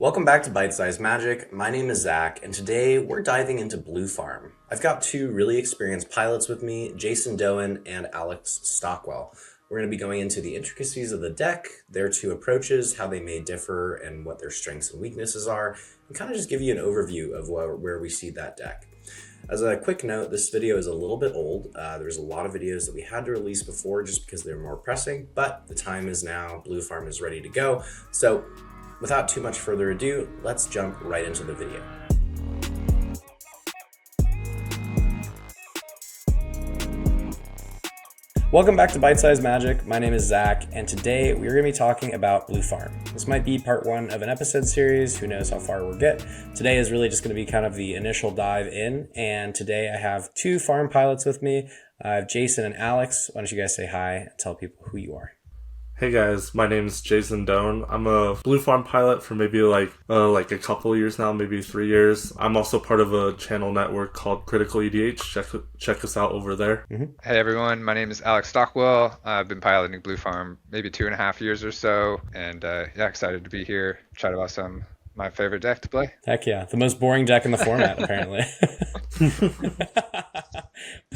Welcome back to Bite Size Magic. My name is Zach, and today we're diving into Blue Farm. I've got two really experienced pilots with me, Jason Doan and Alex Stockwell. We're going to be going into the intricacies of the deck, their two approaches, how they may differ, and what their strengths and weaknesses are, and kind of just give you an overview of where we see that deck. As a quick note, this video is a little bit old. There's a lot of videos that we had to release before just because they're more pressing, but the time is now. Blue Farm is ready to go. So without too much further ado, let's jump right into the video. Welcome back to Bite Size Magic. My name is Zach, and today we're going to be talking about Blue Farm. This might be part one of an episode series. Who knows how far we'll get. Today is really just going to be kind of the initial dive in, and today I have two farm pilots with me. I have Jason and Alex. Why don't you guys say hi and tell people who you are? Hey guys, my name's Jason Doan. I'm a Blue Farm pilot for maybe like a couple of years now, maybe 3 years. I'm also part of a channel network called Critical EDH. Check us out over there. Mm-hmm. Hey everyone, my name is Alex Stockwell. I've been piloting Blue Farm maybe 2.5 years or so, and excited to be here. Chat about my favorite deck to play. Heck yeah, the most boring deck in the format apparently.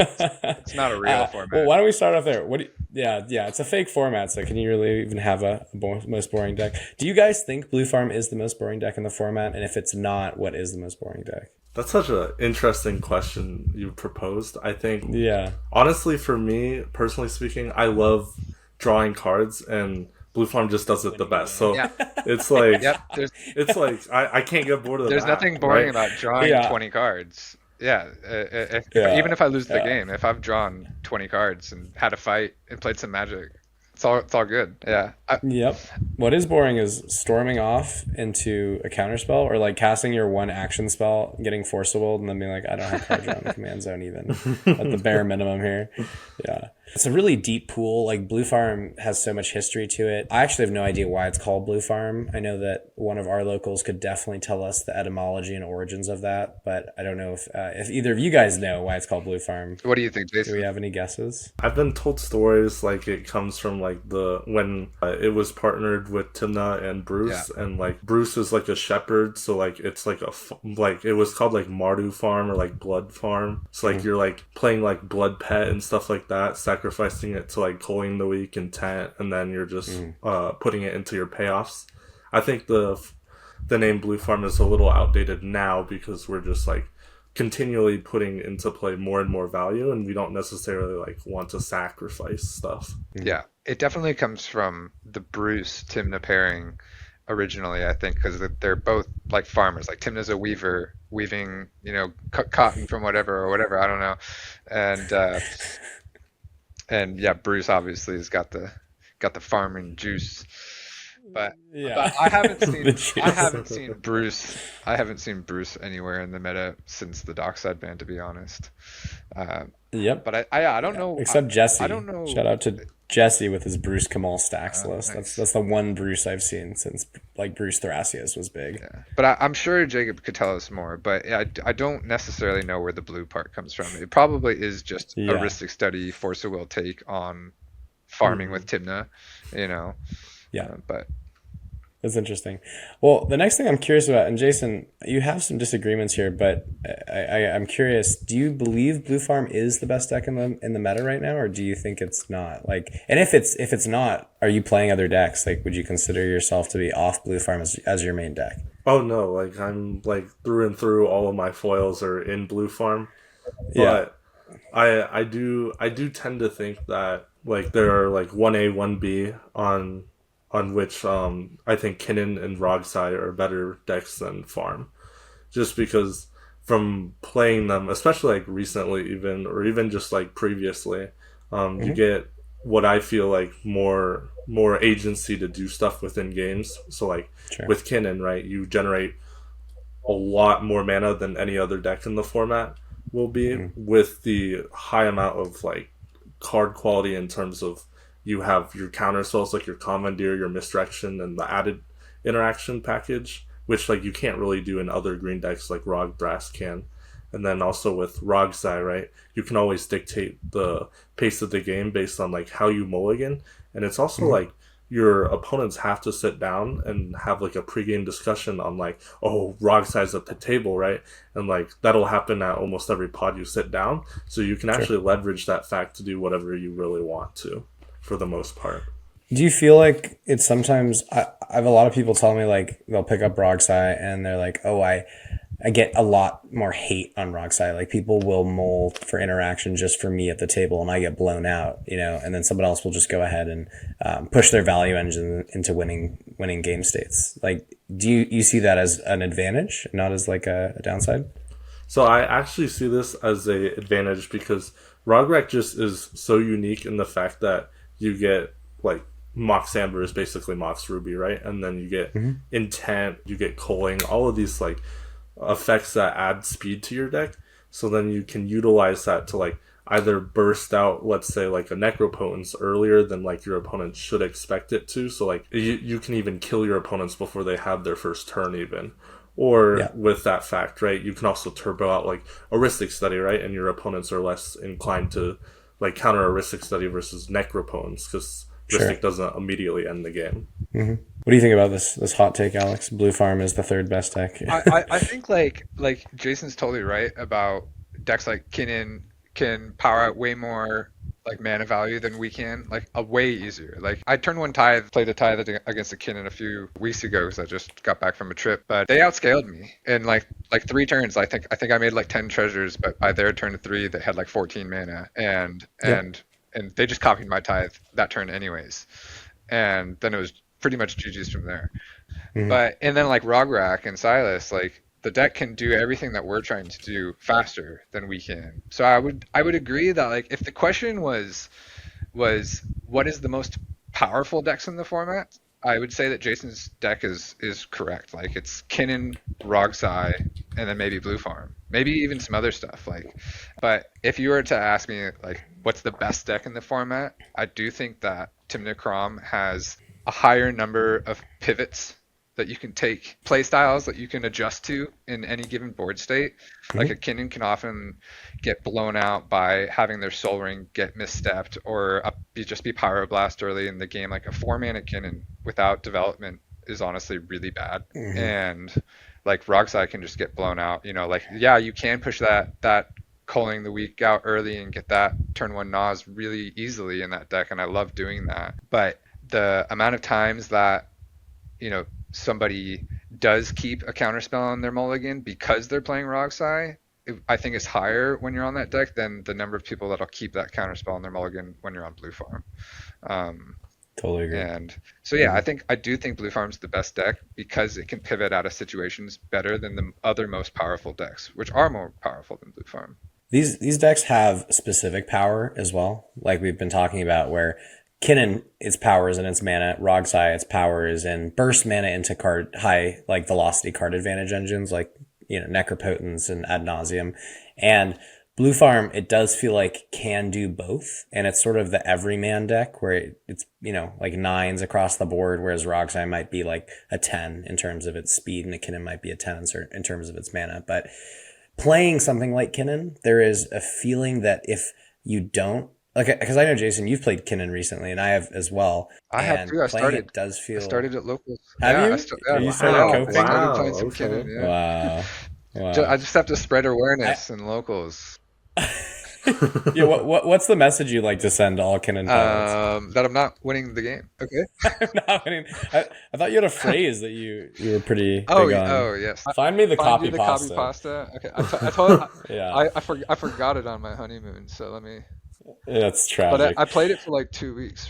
It's not a real format. Well, why don't we start off there? Yeah, it's a fake format, so can you really even have a most boring deck? Do you guys think Blue Farm is the most boring deck in the format? And if it's not, what is the most boring deck? That's such an interesting question you proposed. I think, yeah. Honestly, for me, personally speaking, I love drawing cards, and Blue Farm just does it the best. So yeah. It's like, it's like I can't get bored of There's that. Nothing boring about drawing 20 cards. Yeah, even if I lose the game, if I've drawn 20 cards and had a fight and played some Magic, it's all good. Yeah. Yep. What is boring is storming off into a counterspell or like casting your one action spell, getting forcible, and then being like, I don't have cards around the command zone even at the bare minimum here. Yeah. It's a really deep pool. Like Blue Farm has so much history to it. I actually have no idea why it's called Blue Farm. I know that one of our locals could definitely tell us the etymology and origins of that, but I don't know if either of you guys know why it's called Blue Farm. What do you think, Jason? Do we have any guesses? I've been told stories like it comes from like when it was partnered with Timna and Bruce, and like Bruce is like a shepherd, so like it's like it was called like Mardu Farm or like Blood Farm. So like you're like playing like Blood Pet and stuff like that, sacrificing it to like Culling the Weak intent, and then you're just putting it into your payoffs. I think the name Blue Farm is a little outdated now because we're just like continually putting into play more and more value, and we don't necessarily like want to sacrifice stuff. Yeah, it definitely comes from the Bruce Timna pairing originally, I think, because they're both like farmers. Like Timna's a weaver, weaving, cotton from whatever, I don't know, and yeah, Bruce obviously has got the farming juice. But I haven't seen Bruce anywhere in the meta since the Dockside ban, to be honest. Yep. But I don't know. Except Jesse. I don't know. Shout out to Jesse with his Bruce Kamal stacks list. Nice. That's the one Bruce I've seen since like Bruce Thrasius was big. Yeah. But I'm sure Jacob could tell us more. But I don't necessarily know where the blue part comes from. It probably is just a Ristic Study, Force of Will take on farming with Timna, Yeah. But that's interesting. Well, the next thing I'm curious about, and Jason, you have some disagreements here, but I'm curious. Do you believe Blue Farm is the best deck in the meta right now, or do you think it's not? Like, and if it's not, are you playing other decks? Like, would you consider yourself to be off Blue Farm as your main deck? Oh no, like I'm like through and through. All of my foils are in Blue Farm, but I do tend to think that like there are like 1A, 1B on which I think Kinnan and Rogsai are better decks than Farm. Just because from playing them, especially like recently even just like previously, you get what I feel like more agency to do stuff within games. So like with Kinnan, right, you generate a lot more mana than any other deck in the format will be with the high amount of like card quality in terms of you have your counter spells like your Commandeer, your Misdirection, and the added interaction package, which like you can't really do in other green decks like Rog Brass can. And then also with Rogsai, right, you can always dictate the pace of the game based on like how you mulligan. And it's also like your opponents have to sit down and have like a pregame discussion on like, oh, Rog size at the table, right? And like that'll happen at almost every pod you sit down. So you can actually leverage that fact to do whatever you really want to, for the most part. Do you feel like it's sometimes, I have a lot of people tell me like they'll pick up Rogsai and they're like, oh, I get a lot more hate on Rogsai. Like people will mull for interaction just for me at the table and I get blown out, you know, and then someone else will just go ahead and push their value engine into winning game states. Like, do you see that as an advantage, not as like a downside? So I actually see this as a advantage because Rogrek just is so unique in the fact that you get like Mox Amber is basically Mox Ruby, right? And then you get Intent, you get Culling, all of these like effects that add speed to your deck. So then you can utilize that to like either burst out, let's say, like a Necropotence earlier than like your opponent should expect it to. So like you can even kill your opponents before they have their first turn even. Or with that fact, right, you can also turbo out like Aristic Study, right? And your opponents are less inclined to like counter Aristic Study versus Necropotence because Aristic doesn't immediately end the game. Mm-hmm. What do you think about this hot take, Alex? Blue Farm is the third best deck. I think like Jason's totally right about decks like Kinnan can power out way more like mana value than we can, like a way easier. Like I turned one Tithe, played a Tithe against a Kinnan a few weeks ago because I just got back from a trip, but they outscaled me in like 3 turns. I think I made like 10 treasures, but by their turn 3 they had like 14 mana and they just copied my Tithe that turn anyways, and then it was pretty much GG's from there. But and then like Rograk and Silas, like the deck can do everything that we're trying to do faster than we can. So I would agree that like if the question was what is the most powerful decks in the format, I would say that Jason's deck is correct. Like it's Kinnan, Rogsai, and then maybe Blue Farm, maybe even some other stuff. Like, but if you were to ask me like what's the best deck in the format, I do think that Tymna Kraum has a higher number of pivots that you can take, play styles that you can adjust to in any given board state. Like a Kinnan can often get blown out by having their Soul Ring get misstepped or just be Pyroblast early in the game. Like a 4-mana Kinnan without development is honestly really bad. And like Rogsai can just get blown out. You know, like you can push that Culling the weak out early and get that turn 1 Nas really easily in that deck, and I love doing that. But the amount of times that, you know, somebody does keep a counterspell on their mulligan because they're playing Rogsai, I think is higher when you're on that deck than the number of people that'll keep that counterspell on their mulligan when you're on Blue Farm. Totally agree. And so I do think Blue Farm's the best deck because it can pivot out of situations better than the other most powerful decks, which are more powerful than Blue Farm. These decks have specific power as well, like we've been talking about, where Kinnan, its power is in its mana. Rogsai, its power is in burst mana into high like velocity card advantage engines like, you know, Necropotence and Ad Nauseam. And Blue Farm, it does feel like can do both. And it's sort of the everyman deck where it's, you know, like 9s across the board, whereas Rogsai might be like a 10 in terms of its speed and a Kinnan might be a 10 in terms of its mana. But playing something like Kinnan, there is a feeling that if you don't, like, because I know, Jason, you've played Kinnan recently, and I have as well. I have too. I started at locals. Have you? You started coping? I've been playing some Kinnan. Wow. I just have to spread awareness in locals. What's the message you'd like to send to all Kinnan pilots? That I'm not winning the game. Okay. I'm not winning. I thought you had a phrase that you were pretty big on. Oh yes. Find me the copy pasta. Okay. I forgot it on my honeymoon, so let me. That's tragic. But I played it for like 2 weeks.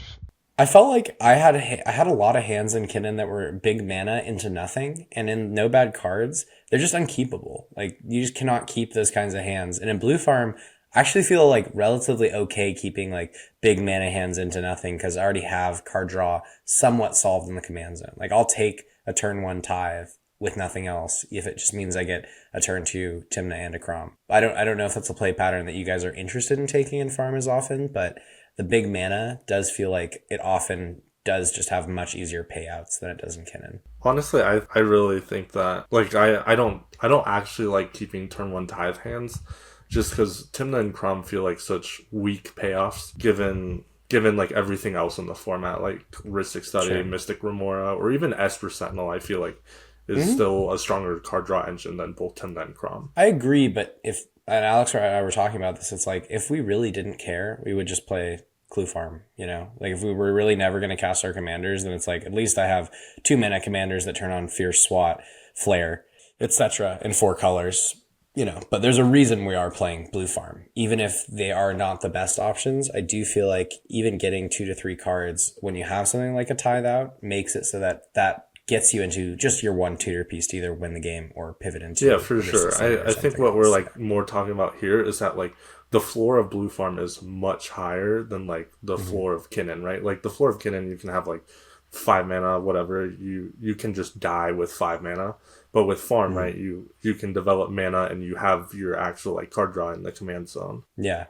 I felt like I had a lot of hands in Kinnan that were big mana into nothing, and in no bad cards, they're just unkeepable. Like you just cannot keep those kinds of hands. And in Blue Farm, I actually feel like relatively okay keeping like big mana hands into nothing because I already have card draw somewhat solved in the command zone. Like I'll take a turn 1 Tithe with nothing else if it just means I get a turn 2 Tymna and a Kraum. I don't know if that's a play pattern that you guys are interested in taking in Farm as often, but the big mana does feel like it often does just have much easier payouts than it does in Kinnan. Honestly, I really think that like I don't actually like keeping turn 1 Tithe hands just because Tymna and Kraum feel like such weak payoffs given given like everything else in the format, like Rhystic Study, Sure. Mystic Remora, or even Esper Sentinel, I feel like is still a stronger card draw engine than both Timna and Crom. I agree, but and Alex and I were talking about this, it's like, if we really didn't care, we would just play Clue Farm, you know? Like, if we were really never going to cast our commanders, then it's like, at least I have 2 mana commanders that turn on Fierce Swat, Flare, etc. in 4 colors, you know? But there's a reason we are playing Blue Farm. Even if they are not the best options, I do feel like even getting 2 to 3 cards when you have something like a Tithe Out makes it so that gets you into just your one tutor piece to either win the game or pivot into. Yeah, for sure. I think what we're like more talking about here is that like the floor of Blue Farm is much higher than like the floor of Kinnan, right? Like the floor of Kinnan, you can have like 5 mana, whatever. You can just die with 5 mana. But with Farm, right, you can develop mana and you have your actual like card draw in the command zone. Yeah.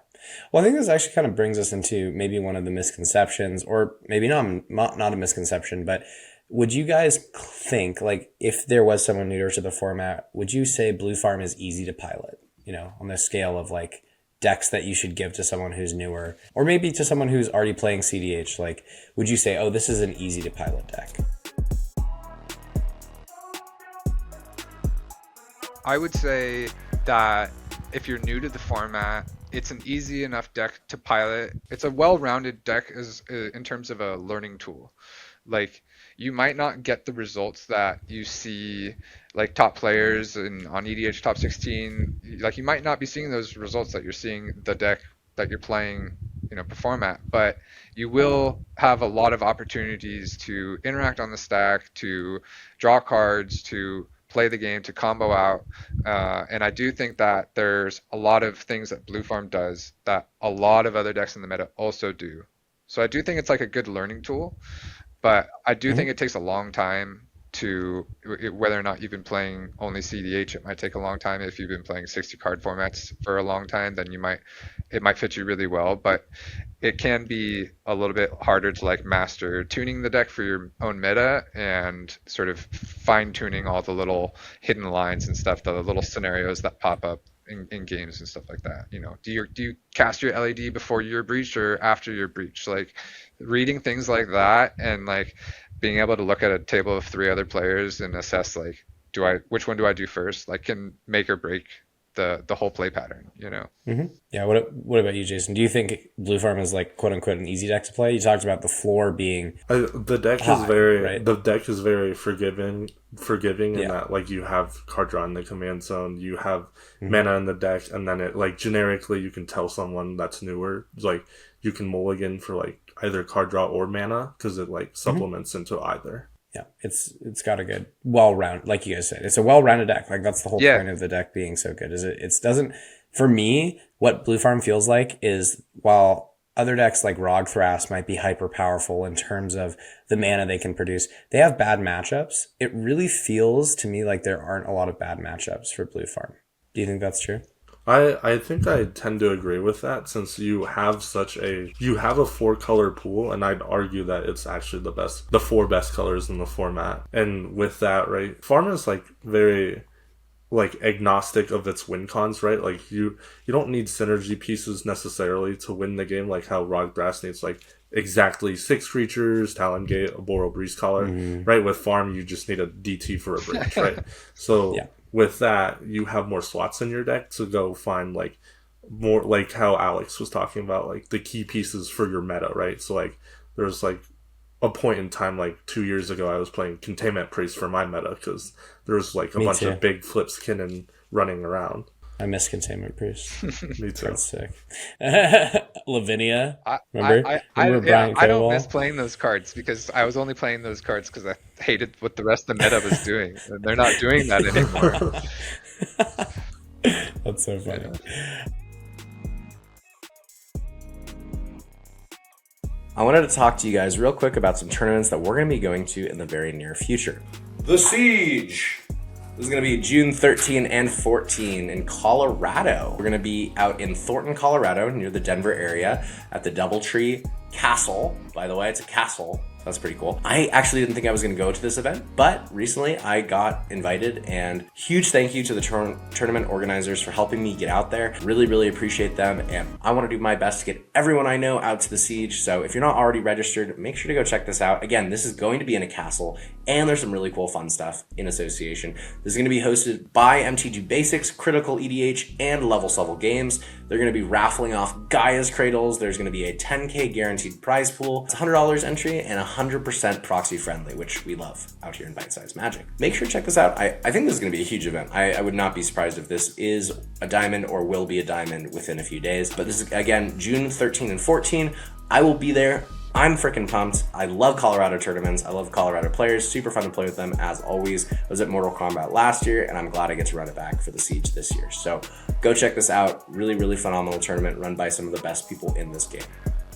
Well, I think this actually kind of brings us into maybe one of the misconceptions, or maybe not a misconception, but would you guys think, like, if there was someone newer to the format, would you say Blue Farm is easy to pilot, you know, on the scale of like decks that you should give to someone who's newer, or maybe to someone who's already playing cEDH? Like, would you say, oh, this is an easy to pilot deck? I would say that if you're new to the format, it's an easy enough deck to pilot. It's a well-rounded deck in terms of a learning tool. Like, you might not get the results that you see like top players on EDH top 16. Like, you might not be seeing those results that you're seeing the deck that you're playing, you know, perform at, but you will have a lot of opportunities to interact on the stack, to draw cards, to play the game, to combo out. And I do think that there's a lot of things that Blue Farm does that a lot of other decks in the meta also do. So I do think it's like a good learning tool. But I do think it takes a long time to, whether or not you've been playing only cEDH, it might take a long time. If you've been playing 60 card formats for a long time, then it might fit you really well. But it can be a little bit harder to like master tuning the deck for your own meta and sort of fine tuning all the little hidden lines and stuff, the little scenarios that pop up in games and stuff like that. You know, do you cast your LED before your breach or after your breach? Like, reading things like that and like being able to look at a table of 3 other players and assess like, which one do I do first, like, can make or break the whole play pattern, you know? Yeah. What about you, Jason? Do you think Blue Farm is like quote unquote an easy deck to play? You talked about the floor being the deck high, is very right? The deck is very forgiving in that like you have card draw in the command zone, you have mana in the deck, and then it like generically you can tell someone that's newer, like you can mulligan for like either card draw or mana because it like supplements into either. Yeah, it's got a good well-rounded, like you guys said, it's a well-rounded deck. Like, that's the whole point of the deck being so good. Is it doesn't, for me, what Blue Farm feels like is, while other decks like Rog Thras might be hyper powerful in terms of the mana they can produce, they have bad matchups. It really feels to me like there aren't a lot of bad matchups for Blue Farm. Do you think that's true? I think I tend to agree with that, since you have a 4-color pool, and I'd argue that it's actually the 4 best colors in the format. And with that, right, Farm is like very like agnostic of its win cons, right? Like you don't need synergy pieces necessarily to win the game, like how Rog Thras needs like exactly 6 creatures, Talon Gate, a Boral Breeze Collar, right? With Farm, you just need a DT for a breach, right? So with that, you have more slots in your deck to go find like more, like how Alex was talking about, like the key pieces for your meta, right? So like there's like a point in time like 2 years ago I was playing Containment Priest for my meta because there was like a bunch of big flips Kinnan running around. I miss Containment Priest. Me too. That's sick. Lavinia, remember? I don't miss playing those cards because I was only playing those cards because I hated what the rest of the meta was doing. And they're not doing that anymore. That's so funny. I wanted to talk to you guys real quick about some tournaments that we're going to be going to in the very near future. The Siege! This is going to be June 13 and 14 in Colorado. We're going to be out in Thornton, Colorado, near the Denver area, at the Doubletree Castle. By the way, it's a castle. that's pretty cool. I actually didn't think I was going to go to this event, but recently I got invited, and huge thank you to the tournament organizers for helping me get out there. Really, really appreciate them, and I want to do my best to get everyone I know out to the Siege. So if you're not already registered, make sure to go check this out. Again, this is going to be in a castle, and there's some really cool fun stuff in association. This is going to be hosted by MTG Basics, Critical EDH, and Level Several Games. They're going to be raffling off Gaia's Cradles. There's going to be a 10K guaranteed prize pool. It's $100 entry and 100% proxy friendly, which we love out here in Bite Size Magic. Make sure to check this out. I think this is going to be a huge event. I would not be surprised if this is a diamond or will be a diamond within a few days. But this is, again, June 13 and 14. I will be there. I'm freaking pumped. I love Colorado tournaments. I love Colorado players. Super fun to play with them as always. I was at Mortal Kombat last year, and I'm glad I get to run it back for the Siege this year. So go check this out. Really, really phenomenal tournament run by some of the best people in this game.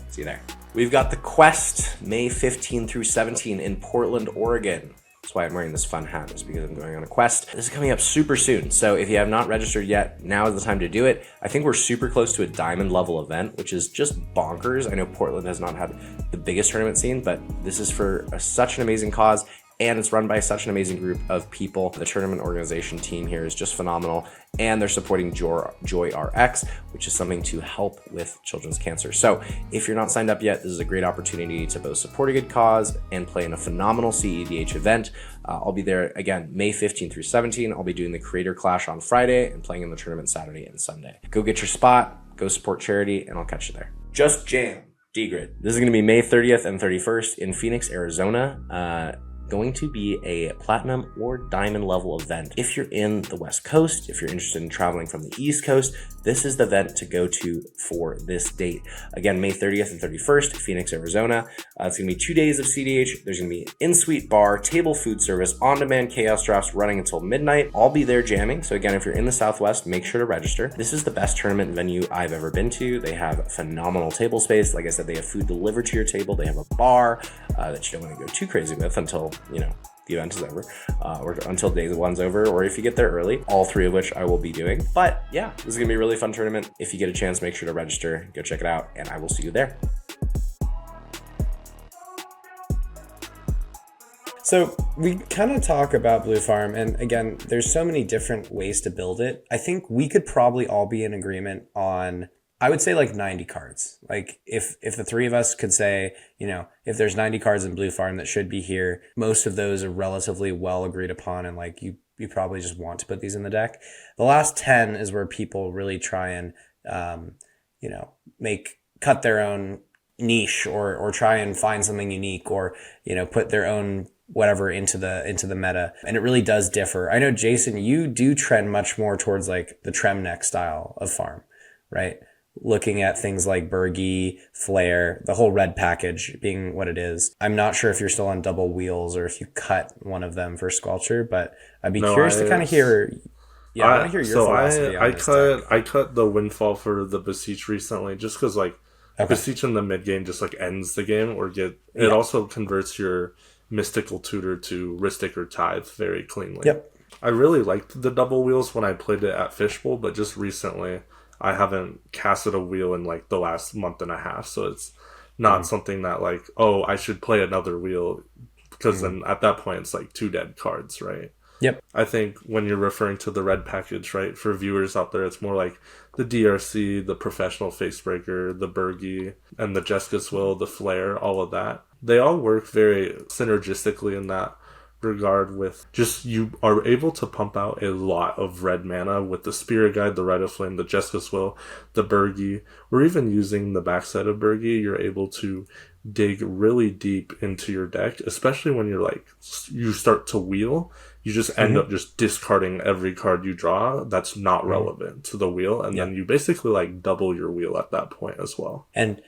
See you there. We've got the Quest May 15 through 17 in Portland, Oregon. That's why I'm wearing this fun hat, is because I'm going on a quest. This is coming up super soon, so if you have not registered yet, now is the time to do it. I think we're super close to a diamond level event, which is just bonkers. I know Portland has not had the biggest tournament scene, but this is for such an amazing cause, and it's run by such an amazing group of people. The tournament organization team here is just phenomenal, and they're supporting Joy RX, which is something to help with children's cancer. So if you're not signed up yet, this is a great opportunity to both support a good cause and play in a phenomenal cEDH event. I'll be there again, May 15 through 17. I'll be doing the Creator Clash on Friday and playing in the tournament Saturday and Sunday. Go get your spot, go support charity, and I'll catch you there. Just Jam D-Grid. This is going to be May 30th and 31st in Phoenix, Arizona. Going to be a platinum or diamond level event. If you're in the West Coast, if you're interested in traveling from the East Coast, this is the event to go to for this date. Again, May 30th and 31st, Phoenix, Arizona. It's going to be 2 days of cEDH. There's going to be in-suite bar, table food service, on-demand chaos drafts running until midnight. I'll be there jamming. So again, if you're in the Southwest, make sure to register. This is the best tournament venue I've ever been to. They have phenomenal table space. Like I said, they have food delivered to your table. They have a bar that you don't want to go too crazy with until the event is over, or until day one's over, or if you get there early, all three of which I will be doing. But yeah, this is gonna be a really fun tournament. If you get a chance, make sure to register, go check it out, and I will see you there. So we kind of talk about Blue Farm, and again, there's so many different ways to build it. I think we could probably all be in agreement on, I would say, like 90 cards. Like if the three of us could say, if there's 90 cards in Blue Farm that should be here, most of those are relatively well agreed upon, and like you probably just want to put these in the deck. The last 10 is where people really try and cut their own niche or try and find something unique, or put their own whatever into the meta, and it really does differ. I know, Jason, you do trend much more towards like the Tremneck style of farm, right? Looking at things like Bergie, Flare, the whole red package being what it is. I'm not sure if you're still on double wheels or if you cut one of them for Sculpture, but I'd be curious to kind of hear. Yeah, I want to hear your philosophy on this. I cut the Windfall for the Beseech recently, just because Beseech in the mid game just like ends the game, it also converts your Mystical Tutor to Rhystic or Tithe very cleanly. Yep. I really liked the double wheels when I played it at Fishbowl, but just recently I haven't casted a wheel in like the last month and a half, so it's not something that like, oh, I should play another wheel, because then at that point it's like 2 dead cards, right? Yep. I think when you're referring to the red package, right, for viewers out there, it's more like the DRC, the Professional Facebreaker, the Bergie, and the Jessica's Will, the Flare, all of that. They all work very synergistically in that regard, with just you are able to pump out a lot of red mana with the Spirit Guide, the Rite of Flame, the Jessica's Will, the Bergie, or even using the backside of Bergie, you're able to dig really deep into your deck, especially when you start to wheel. You just end up just discarding every card you draw that's not relevant to the wheel, and then you basically like double your wheel at that point as well. And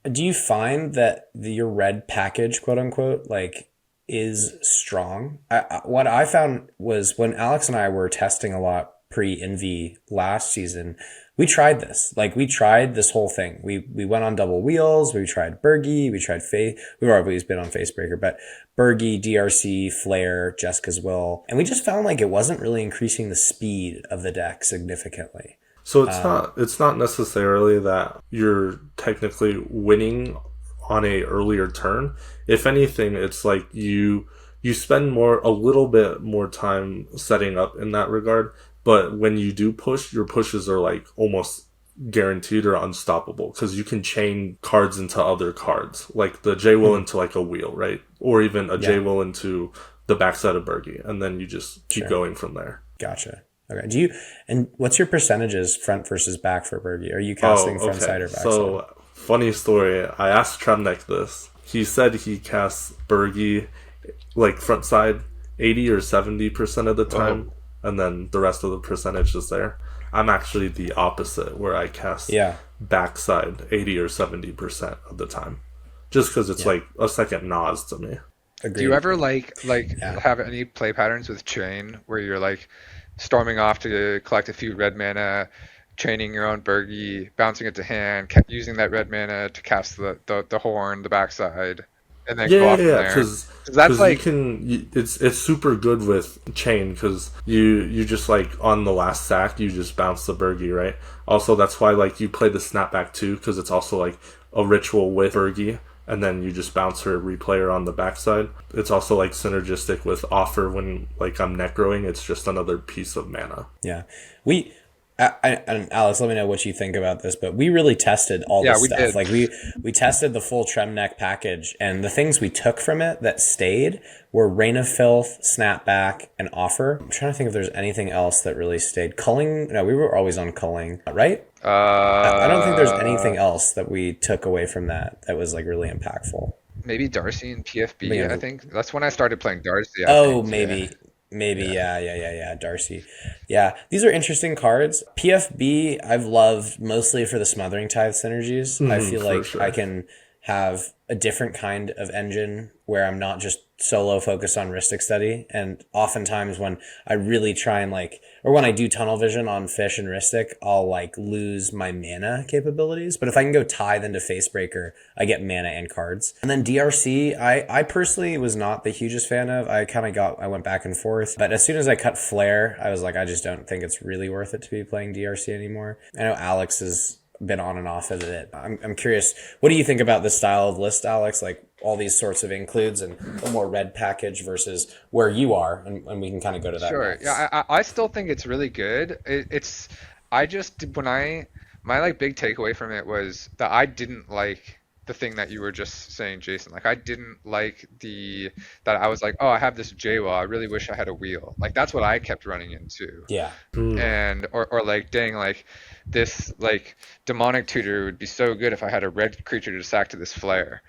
do you find that your red package, quote unquote, like is strong? What I found was when Alex and I were testing a lot pre-Envy last season, we tried this. Like, we tried this whole thing. We went on double wheels. We tried Bergie. We tried we've always been on Facebreaker, but Bergie, DRC, Flare, Jessica's Will. And we just found like it wasn't really increasing the speed of the deck significantly. So it's not necessarily that you're technically winning on a earlier turn. If anything, it's like you spend a little bit more time setting up in that regard. But when you do push, your pushes are like almost guaranteed or unstoppable because you can chain cards into other cards, like the J-Will into like a wheel, right? Or even a J-Will into the backside of Bergie, and then you just keep going from there. Gotcha. Okay. What's your percentages front versus back for Bergie? Are you casting front side or back side? So, funny story. I asked Tremnek this. He said he casts Bergie like front side 80 or 70% of the time, and then the rest of the percentage is there. I'm actually the opposite, where I cast backside 80 or 70% of the time, just because it's like a second Nas to me. Agreed. Do you ever have any play patterns with chain where you're like storming off to collect a few red mana, chaining your own Bergie, bouncing it to hand, using that red mana to cast the horn, the backside, and then go off from there? Because that's like it's super good with chain because you just like on the last sack you just bounce the Bergie, right? Also, that's why like you play the snapback too, because it's also like a ritual with Bergie. And then you just bounce her, replay her on the backside. It's also like synergistic with offer when like I'm necroing. It's just another piece of mana. Yeah, and Alex, let me know what you think about this. But we really tested all this stuff. Did. Like we tested the full Tremnek package, and the things we took from it that stayed were Reign of Filth, Snapback, and Offer. I'm trying to think if there's anything else that really stayed. Culling? No, we were always on Culling, right? I don't think there's anything else that we took away from that was like really impactful. Maybe Darcy and PFB. I think that's when I started playing Darcy. Maybe, yeah. Darcy. Yeah, these are interesting cards. PFB, I've loved mostly for the Smothering Tithe synergies. I feel like I can have a different kind of engine where I'm not just solo focused on Rhystic Study. And oftentimes when I really try and or when I do tunnel vision on Fish and Rhystic, I'll lose my mana capabilities. But if I can go Tithe into Facebreaker, I get mana and cards. And then DRC, I personally was not the hugest fan of. I went back and forth. But as soon as I cut Flare, I was like, I just don't think it's really worth it to be playing DRC anymore. I know Alex has been on and off of it. I'm curious, what do you think about this style of list, Alex? Like all these sorts of includes and a more red package versus where you are, and we can kind of go to that. Sure. Next. Yeah, I still think it's really good. My big takeaway from it was that I didn't like the thing that you were just saying, Jason. Like I didn't like that I was like, oh, I have this J-Well, I really wish I had a wheel. Like that's what I kept running into. Yeah. And or like dang, like this demonic tutor would be so good if I had a red creature to sack to this flare.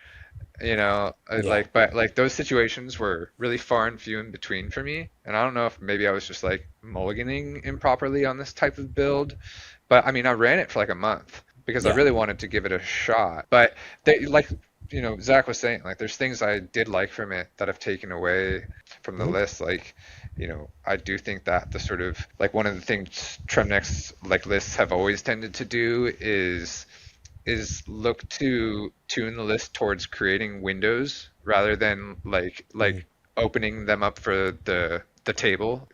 But those situations were really far and few in between for me. And I don't know if maybe I was just mulliganing improperly on this type of build. But I mean, I ran it for a month because I really wanted to give it a shot. But Zach was saying, there's things I did like from it that I've taken away from the list. I do think that the sort of one of the things Tremnek's lists have always tended to do is look to tune the list towards creating windows rather than opening them up for the table.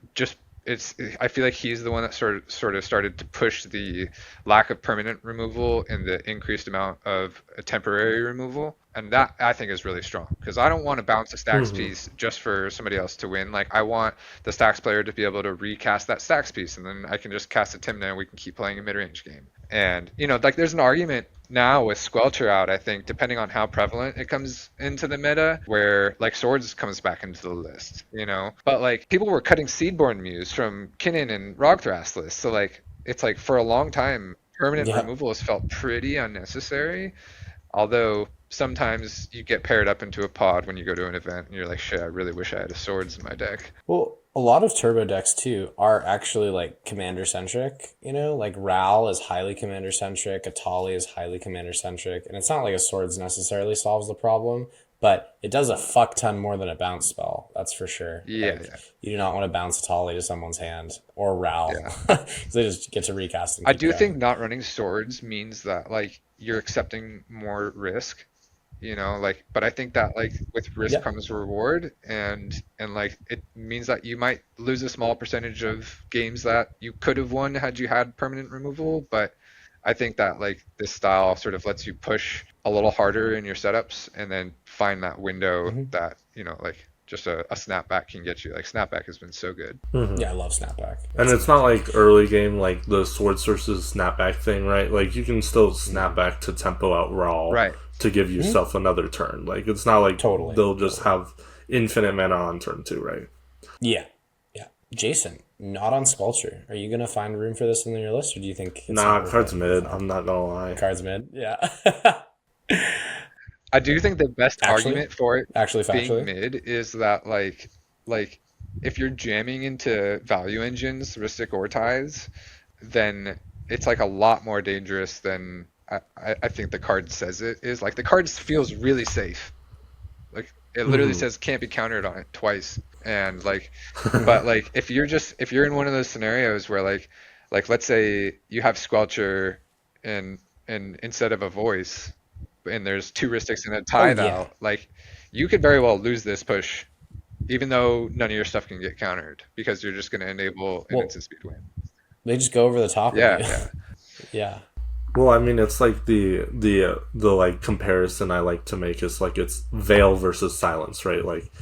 I feel like he's the one that sort of started to push the lack of permanent removal and the increased amount of a temporary removal. And that I think is really strong because I don't want to bounce a stacks piece just for somebody else to win. I want the stacks player to be able to recast that stacks piece, and then I can just cast a Tymna and we can keep playing a mid-range game. And there's an argument now with Squelcher out, I think, depending on how prevalent it comes into the meta, where Swords comes back into the list, But people were cutting Seedborn Muse from Kinnan and Rogthrast lists, so it's for a long time permanent removal has felt pretty unnecessary. Although sometimes you get paired up into a pod when you go to an event and you're like, shit, I really wish I had a Swords in my deck. Well, a lot of turbo decks too are actually commander centric, Ral is highly commander centric, Atali is highly commander centric, and it's not like a Swords necessarily solves the problem, but it does a fuck ton more than a bounce spell, that's for sure. Yeah. You do not want to bounce Atali to someone's hand or Ral. Because they just get to recast them. I do think not running Swords means that you're accepting more risk. But I think that with risk comes reward, and it means that you might lose a small percentage of games that you could have won had you had permanent removal, but I think that like this style sort of lets you push a little harder in your setups and then find that window that, you know, like just a snapback can get you. Like snapback has been so good. Yeah, I love snapback. And it's not like early game, like the sword sources snapback thing, right? Like you can still snap back to tempo out raw, right, to give yourself another turn. Like it's not like they'll just have infinite mana on turn 2, right? Yeah. Jason, not on Sculpture. Are you gonna find room for this in your list, or do you think it's cards mid? I'm not gonna lie. Cards mid, yeah. I do think the best argument for it being mid is that like if you're jamming into value engines, Ristic or Ties, then it's like a lot more dangerous than I think the card says it is. Like the card feels really safe. Like it literally says can't be countered on it twice. And like, but like if you're in one of those scenarios where like let's say you have Squelcher and instead of a voice, and there's 2 Ristics and a Tithe out, like you could very well lose this push, even though none of your stuff can get countered because you're just going to enable an instant speed win. They just go over the top. Yeah. Well, I mean, it's like the like comparison I like to make is like it's Veil versus Silence, right? Like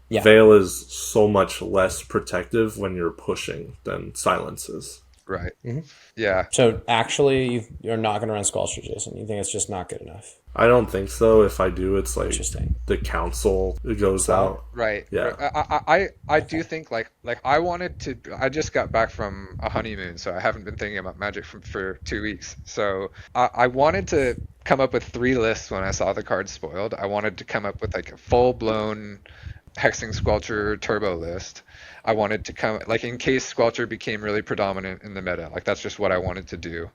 Veil is so much less protective when you're pushing than Silence is. Right. Yeah. So actually, you're not going to run Sculpture, Jason. You think it's just not good enough? I don't think so. If I do, it's like the council goes out. Right. Yeah. I do think like I just got back from a honeymoon, so I haven't been thinking about Magic for 2 weeks. So I wanted to come up with 3 lists when I saw the cards spoiled. I wanted to come up with like a full blown Hexing Squelcher turbo list. I wanted to come like in case Squelcher became really predominant in the meta. Like that's just what I wanted to do.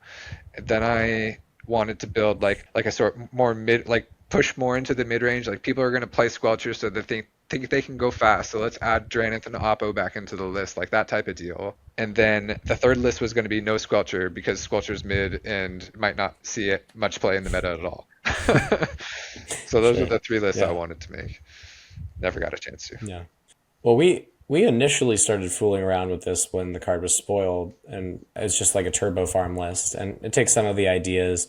Then I wanted to build like a sort more mid, like push more into the mid range. Like people are going to play Squelcher, so they think they can go fast. So let's add Drannith and Oppo back into the list, like that type of deal. And then the third list was going to be no Squelcher because Squelcher's mid and might not see it much play in the meta at all. So those are the 3 lists I wanted to make. Never got a chance to. Yeah. Well, we initially started fooling around with this when the card was spoiled, and it's just like a turbo farm list, and it takes some of the ideas,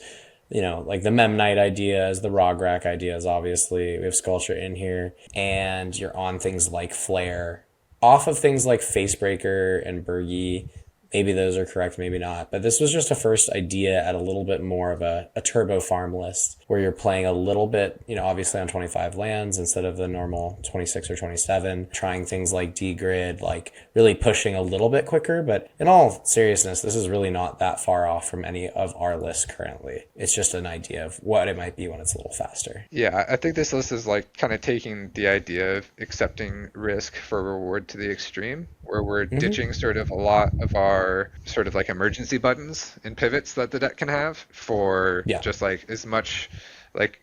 you know, like the Memnite ideas, the Rograk ideas, obviously. We have Sculpture in here, and you're on things like Flare, off of things like Facebreaker and Burgi. Maybe those are correct, maybe not. But this was just a first idea at a little bit more of a turbo farm list where you're playing a little bit, you know, obviously on 25 lands instead of the normal 26 or 27, trying things like D-Grid, like really pushing a little bit quicker. But in all seriousness, this is really not that far off from any of our lists currently. It's just an idea of what it might be when it's a little faster. Yeah, I think this list is like kind of taking the idea of accepting risk for reward to the extreme, where we're ditching sort of a lot of our sort of like emergency buttons and pivots that the deck can have for just like as much like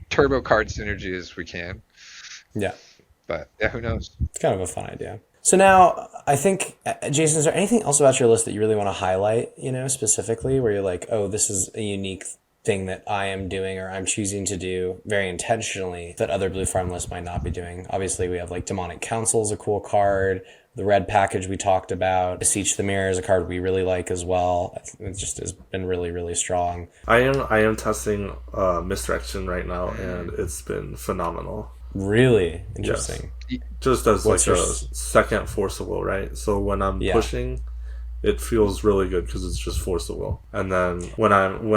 turbo card synergy as we can. Yeah. But yeah, who knows? It's kind of a fun idea. So now I think, Jason, is there anything else about your list that you really want to highlight, you know, specifically where you're like, oh, this is a unique thing that I am doing or I'm choosing to do very intentionally that other blue farm lists might not be doing? Obviously, we have like Demonic Council is a cool card. The red package we talked about. Beseech the Mirror is a card we really like as well. It just has been really, really strong. I am testing Misdirection right now, and it's been phenomenal. Really? Interesting. Yes. Just as a second Force of Will, right? So when I'm pushing, it feels really good because it's just Force of Will. And then when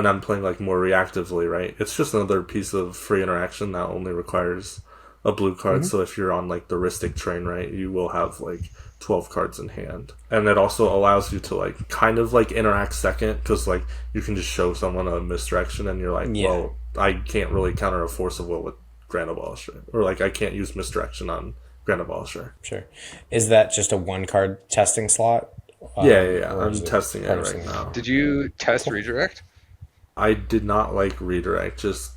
I'm playing like more reactively, right, it's just another piece of free interaction that only requires a blue card. So if you're on like the Ristic train, right, you will have like 12 cards in hand. And it also allows you to like kind of like interact second because like you can just show someone a Misdirection and you're like, well, I can't really counter a Force of Will with Grand Abolisher, or like I can't use Misdirection on Grand Abolisher. Sure. Is that just a 1-card testing slot? Yeah. I'm testing it right now. Did you test Redirect? I did not like Redirect. Just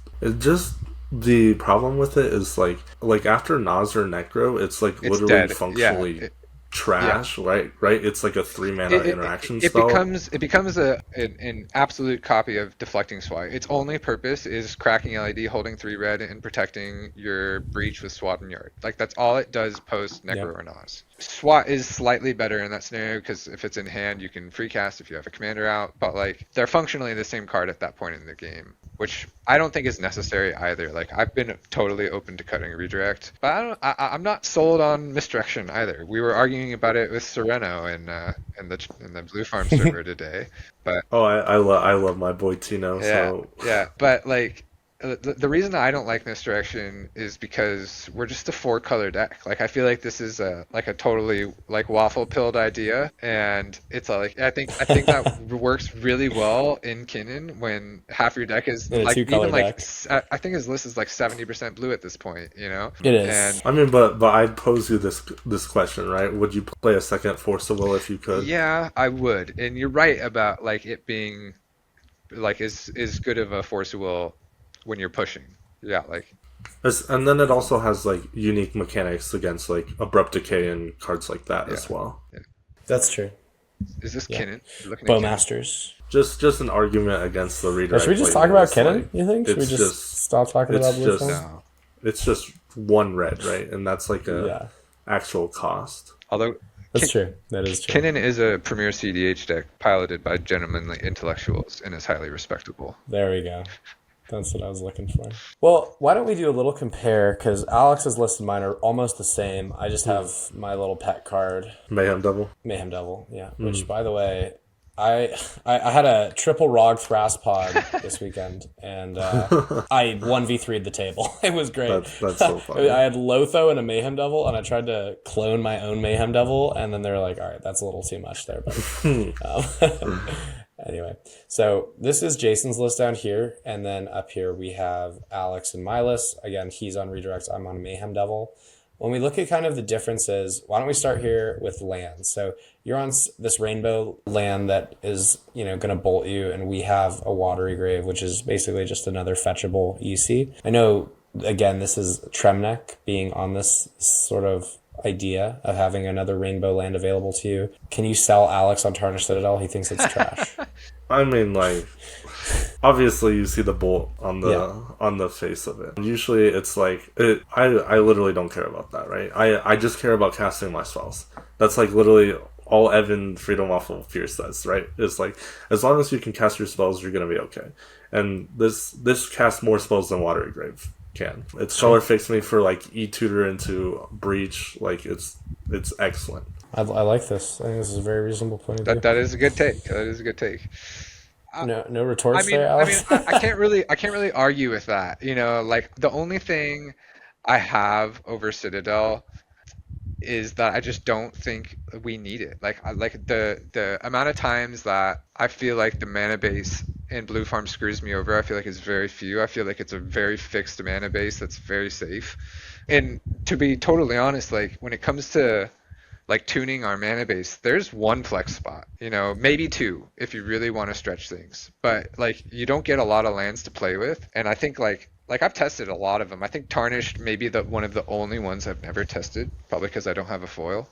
the problem with it is like after Naz or Necro, it's like literally dead. functionally trash, right? It's like a 3-mana interaction it spell. becomes an absolute copy of Deflecting Swat. Its only purpose is cracking LED, holding 3 red, and protecting your breach with Swat and Yard. Like, that's all it does post Necro or Nas. SWAT is slightly better in that scenario because if it's in hand, you can free cast if you have a commander out. But like, they're functionally the same card at that point in the game, which I don't think is necessary either. Like, I've been totally open to cutting redirect, but I'm not sold on misdirection either. We were arguing about it with Sereno in the Blue Farm server today. But I love my boy Tino. But like, the reason I don't like misdirection is because we're just a 4-color deck. Like, I feel like this is a totally like waffle pilled idea, and it's like I think that works really well in Kinnan when half your deck is like, even like deck. I think his list is like 70% blue at this point. You know, it is. And, I mean, but I'd pose you this question, right? Would you play a second Force of Will if you could? Yeah, I would. And you're right about like it being like is good of a Force of Will when you're pushing. Yeah, like, and then it also has like unique mechanics against like Abrupt Decay and cards like that as well. Yeah. That's true. Is this Kinnan? Bowmasters. Just an argument against the redirect. Or should we just talk about Kinnan, you think? Should we just stop talking about Blue Farm? No. It's just 1 red, right? And that's like a actual cost. Although that's true. That is true. Kinnan is a premier cEDH deck piloted by gentlemanly intellectuals and is highly respectable. There we go. That's what I was looking for. Well, why don't we do a little compare? Because Alex's list and mine are almost the same. I just have my little pet card. Mayhem Devil, yeah. Which, by the way, I had a triple Rog Thrastpod this weekend, and I 1v3'd the table. It was great. That's so funny. I had Lotho and a Mayhem Devil, and I tried to clone my own Mayhem Devil, and then they were like, all right, that's a little too much there. But anyway, so this is Jason's list down here, and then up here we have Alex and my list. Again, he's on redirects, I'm on Mayhem Devil. When we look at kind of the differences, why don't we start here with lands? So you're on this rainbow land that is, going to bolt you, and we have a Watery Grave, which is basically just another fetchable EC. I know, again, this is Tremnek being on this sort of idea of having another rainbow land available to you. Can you sell Alex on Tarnished Citadel? He thinks it's trash. I mean, like, obviously you see the bolt on the face of it. Usually it's like I literally don't care about that, right? I just care about casting my spells. That's like literally all Evan Freedom Waffle Fear says, right? It's like, as long as you can cast your spells, you're gonna be okay. And this casts more spells than Watery Grave can. It's color fixed me for like E-tutor into Breach. Like, it's excellent. I like this. I think this is a very reasonable point of view. That is a good take. That is a good take. No retorts there, Alex? I can't really argue with that. Like, the only thing I have over Citadel is that I just don't think we need it. Like the amount of times that I feel like the mana base in Blue Farm screws me over, I feel like it's very few. I feel like it's a very fixed mana base that's very safe. And to be totally honest, like, when it comes to like tuning our mana base, there's one flex spot, maybe 2 if you really want to stretch things. But like, you don't get a lot of lands to play with, and I think like I've tested a lot of them. I think Tarnished may be one of the only ones I've never tested, probably because I don't have a foil.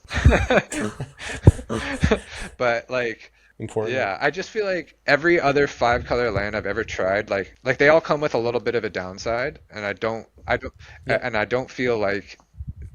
But like, important. Yeah, I just feel like every other 5-color land I've ever tried, like they all come with a little bit of a downside, and I don't feel like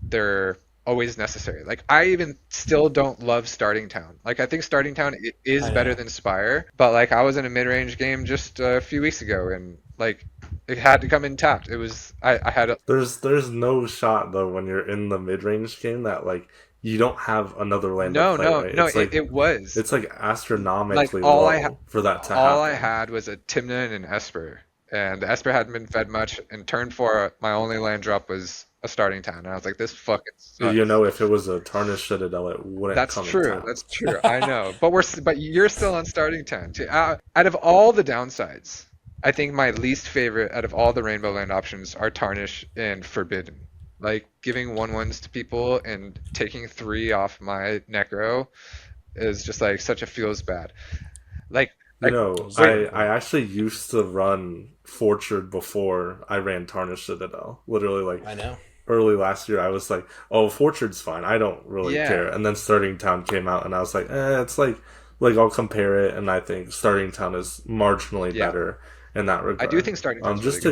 they're always necessary. Like, I even still don't love Starting Town. Like, I think Starting Town is better than Spire, but like, I was in a mid-range game just a few weeks ago, and like, it had to come in tapped. It was I had a... There's no shot though when you're in the mid-range game that like you don't have another land to play, right? No, like, it was. It's like astronomically like, all low for that to happen. All I had was a Tymna and an Esper, and the Esper hadn't been fed much, and turn 4, my only land drop was a Starting Town, and I was like, this fucking sucks. If it was a Tarnished Citadel, it wouldn't come in town. That's true. I know. But you're still on Starting Town too. Out of all the downsides, I think my least favorite out of all the Rainbow Land options are Tarnish and Forbidden. Like, giving 1/1s to people and taking 3 off my Necro is just like such a feels bad. I actually used to run Fortured before I ran Tarnished Citadel. Literally, like, I know. early last year, I was like, oh, Fortune's fine. I don't really Yeah. care. And then Starting Town came out, and I was like, it's like I'll compare it, and I think Starting Town is marginally better in that regard. I do think Starting Town's just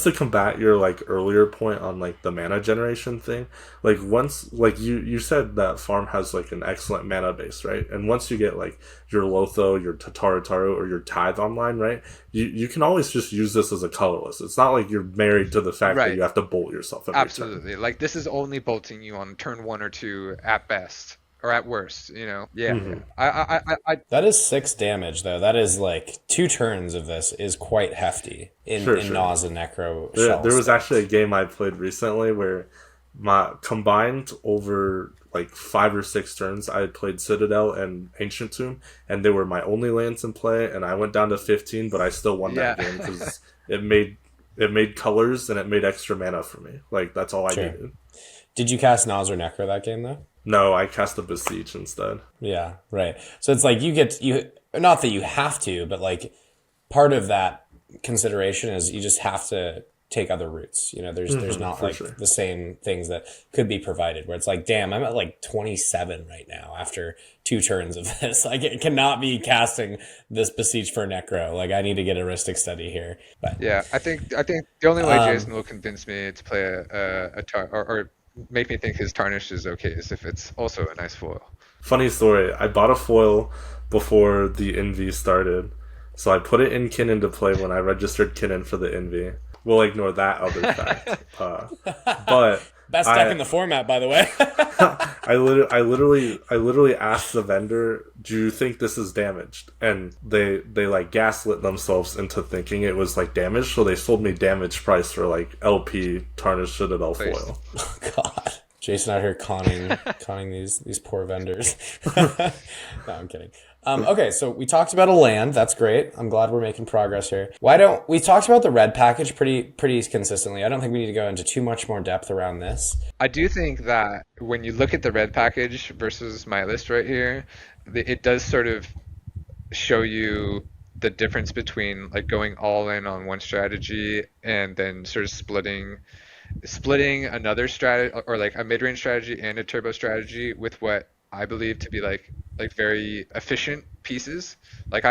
to combat your like earlier point on like the mana generation thing, like once like you said that farm has like an excellent mana base, right? And once you get like your Lotho, your Tatarataru, or your Tithe online, right, you can always just use this as a colorless. It's not like you're married to the fact that you have to bolt yourself every Absolutely. turn. Like this is only bolting you on turn 1 or 2 at best. Or at worst, Yeah. I That is 6 damage, though. That is like 2 turns of this is quite hefty in Naws and Necro shells. There was actually a game I played recently where my combined over like 5 or 6 turns, I had played Citadel and Ancient Tomb, and they were my only lands in play, and I went down to 15, but I still won that game because it made colors and it made extra mana for me. Like that's all I needed. Did you cast Naws or Necro that game though? No, I cast the Beseech instead. Yeah, right. So it's like you not that you have to, but like part of that consideration is you just have to take other routes. There's not like the same things that could be provided where it's like, damn, I'm at like 27 right now after 2 turns of this. Like it cannot be casting this Beseech for Necro. Like I need to get a Ristic Study here. But yeah, I think the only way Jason will convince me to play or make me think his Tarnish is okay is if it's also a nice foil. Funny story, I bought a foil before the Envy started, so I put it in Kinnan to play when I registered Kinnan for the Envy. We'll ignore that other fact. But best deck in the format, by the way. I literally asked the vendor, "Do you think this is damaged?" And they like gaslit themselves into thinking it was like damaged, so they sold me damage price for like LP Tarnished Citadel foil. Oh God, Jason out here conning these poor vendors. No, I'm kidding. Okay, so we talked about a land. That's great. I'm glad we're making progress here. We talked about the red package pretty consistently. I don't think we need to go into too much more depth around this. I do think that when you look at the red package versus my list right here, it does sort of show you the difference between like going all in on one strategy and then sort of splitting another strategy or like a mid-range strategy and a turbo strategy with what I believe to be like very efficient pieces. Like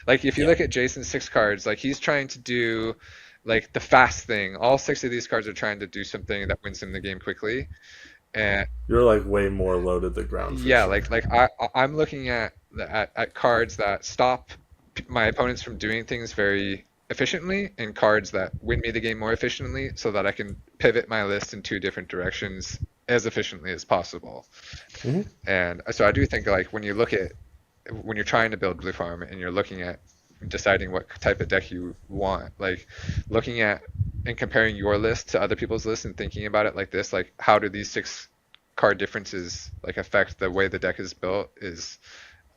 if you look at Jason's 6 cards, like he's trying to do like the fast thing. All 6 of these cards are trying to do something that wins him the game quickly. And you're like way more loaded the ground. Yeah, sure. I'm looking at cards that stop my opponents from doing things very efficiently and cards that win me the game more efficiently so that I can pivot my list in 2 different directions as efficiently as possible. Mm-hmm. And so I do think like when you're trying to build Blue Farm and you're looking at deciding what type of deck you want, like looking at and comparing your list to other people's lists and thinking about it like this, like how do these 6 card differences like affect the way the deck is built is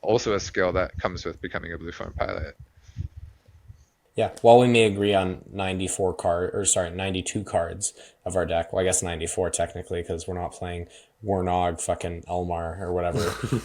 also a skill that comes with becoming a Blue Farm pilot. Yeah, while we may agree on 92 cards of our deck, well, I guess 94 technically because we're not playing Warnog, fucking Elmar, or whatever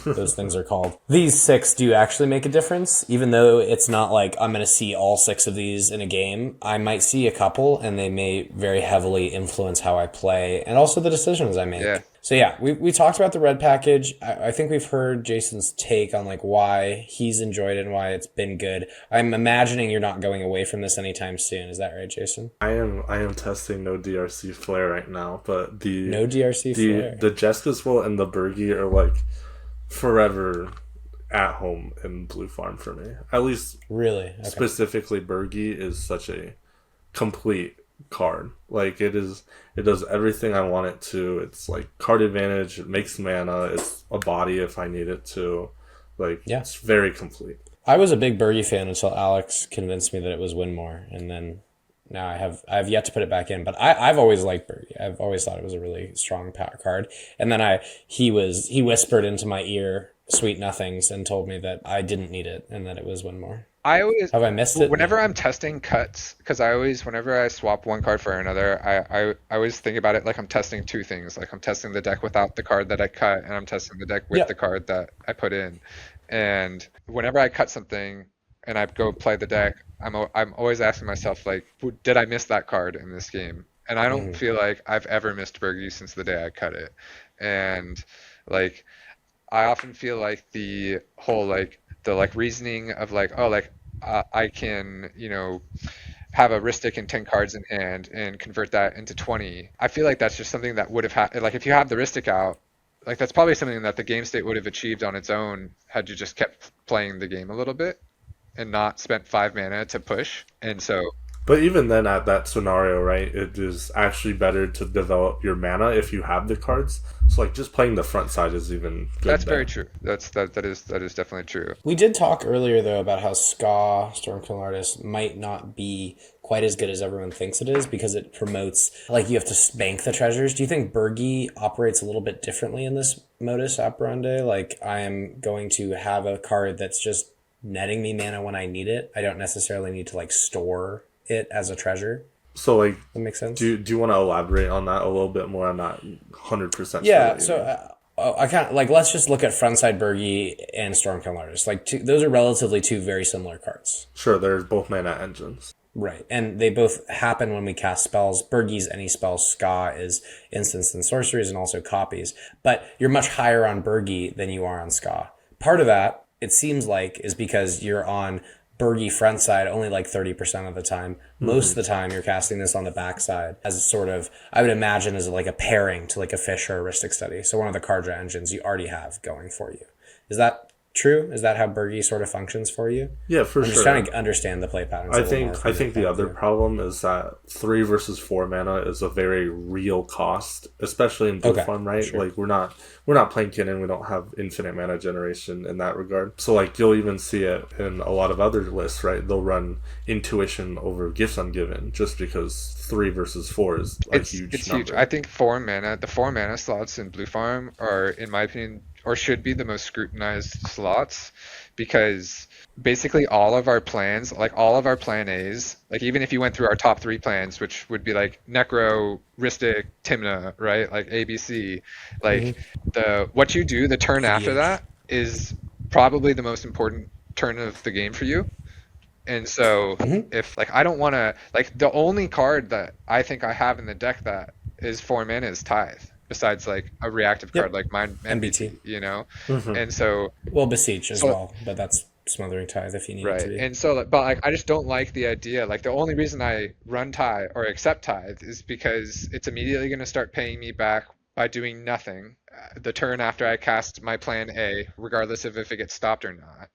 those things are called. These 6 do actually make a difference, even though it's not like I'm going to see all 6 of these in a game. I might see a couple, and they may very heavily influence how I play and also the decisions I make. Yeah. So yeah, we talked about the red package. I think we've heard Jason's take on like why he's enjoyed it and why it's been good. I'm imagining you're not going away from this anytime soon. Is that right, Jason? I am testing no DRC Flare right now, but no DRC Flare. The Jeskasville and the Bergie are like forever at home in Blue Farm for me. At least really, okay. Specifically Bergie is such a complete card. Like it does everything I want it to. It's like card advantage, it makes mana, it's a body if I need it to. Like It's very complete. I was a big Bergie fan until Alex convinced me that it was Winmore, and then now I have yet to put it back in. But I've always liked Bergie. I've always thought it was a really strong power card. And then he whispered into my ear sweet nothings and told me that I didn't need it and that it was Winmore. Have I missed it? Whenever I'm testing cuts, because whenever I swap one card for another, I always think about it like I'm testing 2 things. Like I'm testing the deck without the card that I cut, and I'm testing the deck with the card that I put in. And whenever I cut something and I go play the deck, I'm always asking myself like, did I miss that card in this game? and I don't feel like I've ever missed Bergie since the day I cut it. And like I often feel like the whole like the like reasoning of like, oh, like I can, you know, have a Ristic and 10 cards in hand and convert that into 20. I feel like that's just something that would have had, like if you have the Ristic out, like that's probably something that the game state would have achieved on its own had you just kept playing the game a little bit and not spent 5 mana to push. And so But even then, at that scenario, right, it is actually better to develop your mana if you have the cards. So, like, just playing the front side is even good. That's very true. That is definitely true. We did talk earlier, though, about how Ska, Stormkill Artist, might not be quite as good as everyone thinks it is because it promotes, like, you have to bank the treasures. Do you think Bergie operates a little bit differently in this modus operandi? Like, I am going to have a card that's just netting me mana when I need it. I don't necessarily need to, like, store it as a treasure. So, like, that makes sense. Do you want to elaborate on that a little bit more? I'm not 100%. Yeah. So I kind of like, let's just look at Frontside Bergie and Stormkill Artist. Like, those are relatively two very similar cards. Sure, they're both mana engines. Right, and they both happen when we cast spells. Bergie's any spell, Ska is instants and sorceries and also copies. But you're much higher on Bergie than you are on Ska. Part of that, it seems like, is because you're on Bergie front side only like 30% of the time. Most of the time you're casting this on the back side as a sort of, I would imagine, as like a pairing to like a Fish or a Ristic Study. So one of the card draw engines you already have going for you. Is that true? Is that how Bergie sort of functions for you? Yeah, for sure. I'm just trying to understand the play patterns. I think the other problem is that 3 versus 4 mana is a very real cost, especially in blue farm, right? Sure. Like we're not playing Kinnan, we don't have infinite mana generation in that regard. So like you'll even see it in a lot of other lists, right? They'll run Intuition over Gifts Ungiven just because 3 versus 4 is a huge number. Huge. I think the 4 mana slots in blue farm are, in my opinion, or should be the most scrutinized slots, because basically all of our plans, like all of our plan A's, like even if you went through our top 3 plans, which would be like Necro, Ristic, Tymna, right? Like ABC, like what you do the turn after that is probably the most important turn of the game for you. And so if like I don't want to, like the only card that I think I have in the deck that is 4 mana is Tithe. Besides like a reactive card like mine, MBT, you know, and so Beseech as well, but that's Smothering Tithe if you need it to be. And so, but like I just don't like the idea. Like the only reason I run Tithe or accept Tithe is because it's immediately going to start paying me back by doing nothing the turn after I cast my plan A, regardless of if it gets stopped or not.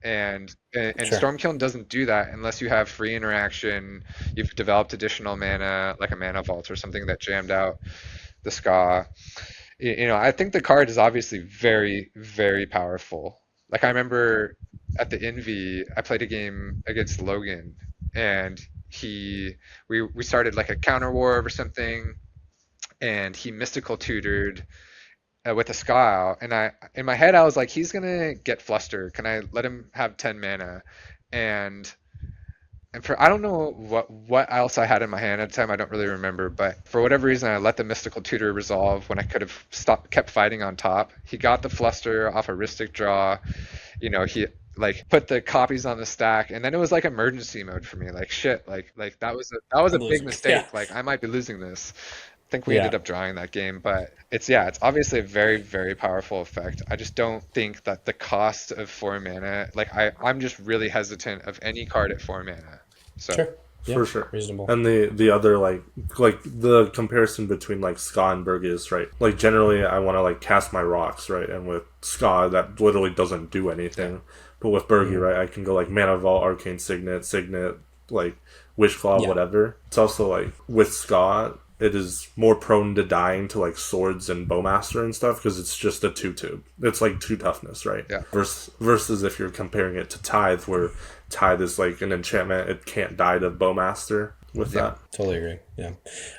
And Stormkill doesn't do that unless you have free interaction. You've developed additional mana, like a mana vault or something that jammed out the Ska. You know, I think the card is obviously very, very powerful. Like I remember at the Envy, I played a game against Logan, and we started like a counter war or something, and he mystical tutored with a Ska out, and in my head I was like, he's gonna get flustered. Can I let him have 10 mana? And I don't know what else I had in my hand at the time. I don't really remember, but for whatever reason, I let the mystical tutor resolve when I could have kept fighting on top. He got the fluster off a Ristic draw. You know, he like put the copies on the stack, and then it was like emergency mode for me. Like shit, like that was a big mistake. Yeah. Like I might be losing this. I think we ended up drawing that game, but it's obviously a very, very powerful effect. I just don't think that the cost of 4 mana, like I'm just really hesitant of any card at 4 mana. So. Sure. Yeah, for sure. Reasonable. And the other like the comparison between like Ska and Bergie is, right, like generally I want to like cast my rocks, right, and with Ska that literally doesn't do anything, but with Bergie, right, I can go like Mana Vault, Arcane Signet, like Wishclaw, whatever. It's also like with Ska, it is more prone to dying to like swords and Bowmaster and stuff because it's just a 2/2. It's like 2 toughness, right? Yeah. Versus if you're comparing it to Tithe, where Tithe is like an enchantment, it can't die to Bowmaster with that. Totally agree. Yeah.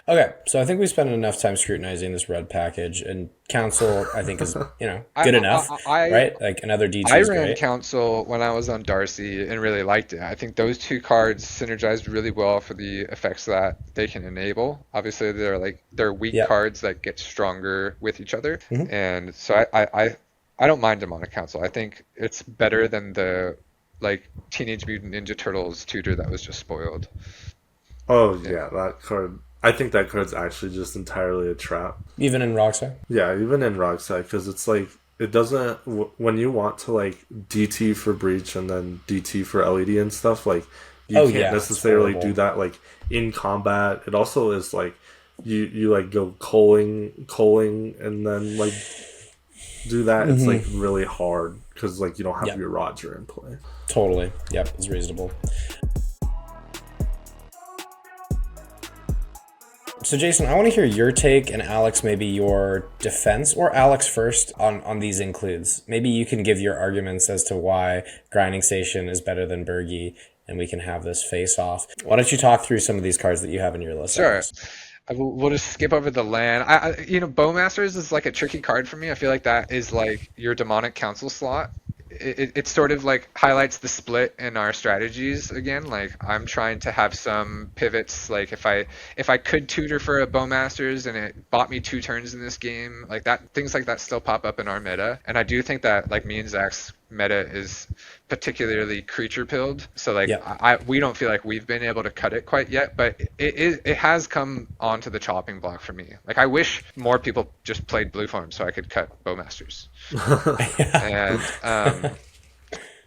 Okay, so I think we spent enough time scrutinizing this red package, and Council I think is good enough, right? Like another D2 I ran Council when I was on Darcy and really liked it. I think those 2 cards synergized really well for the effects that they can enable. Obviously, they're weak cards that get stronger with each other, and so I don't mind them on a Council. I think it's better than the like Teenage Mutant Ninja Turtles tutor that was just spoiled. Oh yeah, that card I think that card's actually just entirely a trap. Even in Rockstar? Yeah, even in Rockside, because it's like it doesn't when you want to like DT for breach and then DT for LED and stuff, like you can't necessarily do that like in combat. It also is like you like go calling and then like do that. It's like really hard because like you don't have your Roger in play. Totally. Yep, it's reasonable. So Jason, I want to hear your take, and Alex, maybe your defense, or Alex first on these includes. Maybe you can give your arguments as to why Grinding Station is better than Bergie, and we can have this face off. Why don't you talk through some of these cards that you have in your list? Sure. We'll just skip over the land. Bowmasters is like a tricky card for me. I feel like that is like your demonic council slot. It sort of like highlights the split in our strategies again. Like I'm trying to have some pivots. Like if I could tutor for a Bowmasters and it bought me 2 turns in this game, like that, things like that still pop up in our meta. And I do think that like me and Zach's meta is particularly creature pilled. So like we don't feel like we've been able to cut it quite yet, but it has come onto the chopping block for me. Like I wish more people just played blue farm so I could cut Bowmasters.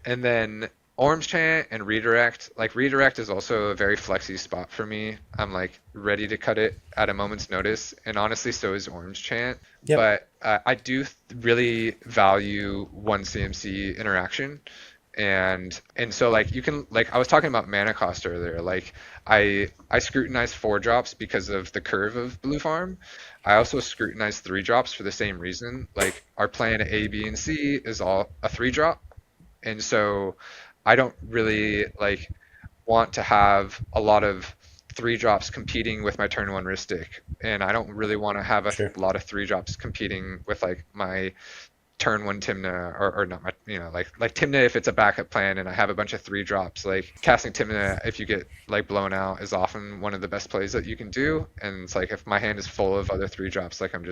And then Orm's Chant and Redirect. Like Redirect is also a very flexy spot for me. I'm like ready to cut it at a moment's notice, and honestly so is Orm's Chant. But I do really value 1 CMC interaction. And so like you can, like I was talking about mana cost earlier, like I scrutinize 4 drops because of the curve of blue farm. I also scrutinize 3 drops for the same reason. Like our plan A, B, and C is all a 3 drop. And so I don't really like want to have a lot of 3 drops competing with my turn 1 Ristic. And I don't really want to have a lot of 3 drops competing with like my turn 1 Tymna or not my, like Tymna if it's a backup plan and I have a bunch of 3 drops. Like casting Tymna if you get like blown out is often one of the best plays that you can do. And it's like if my hand is full of other 3 drops, like I'm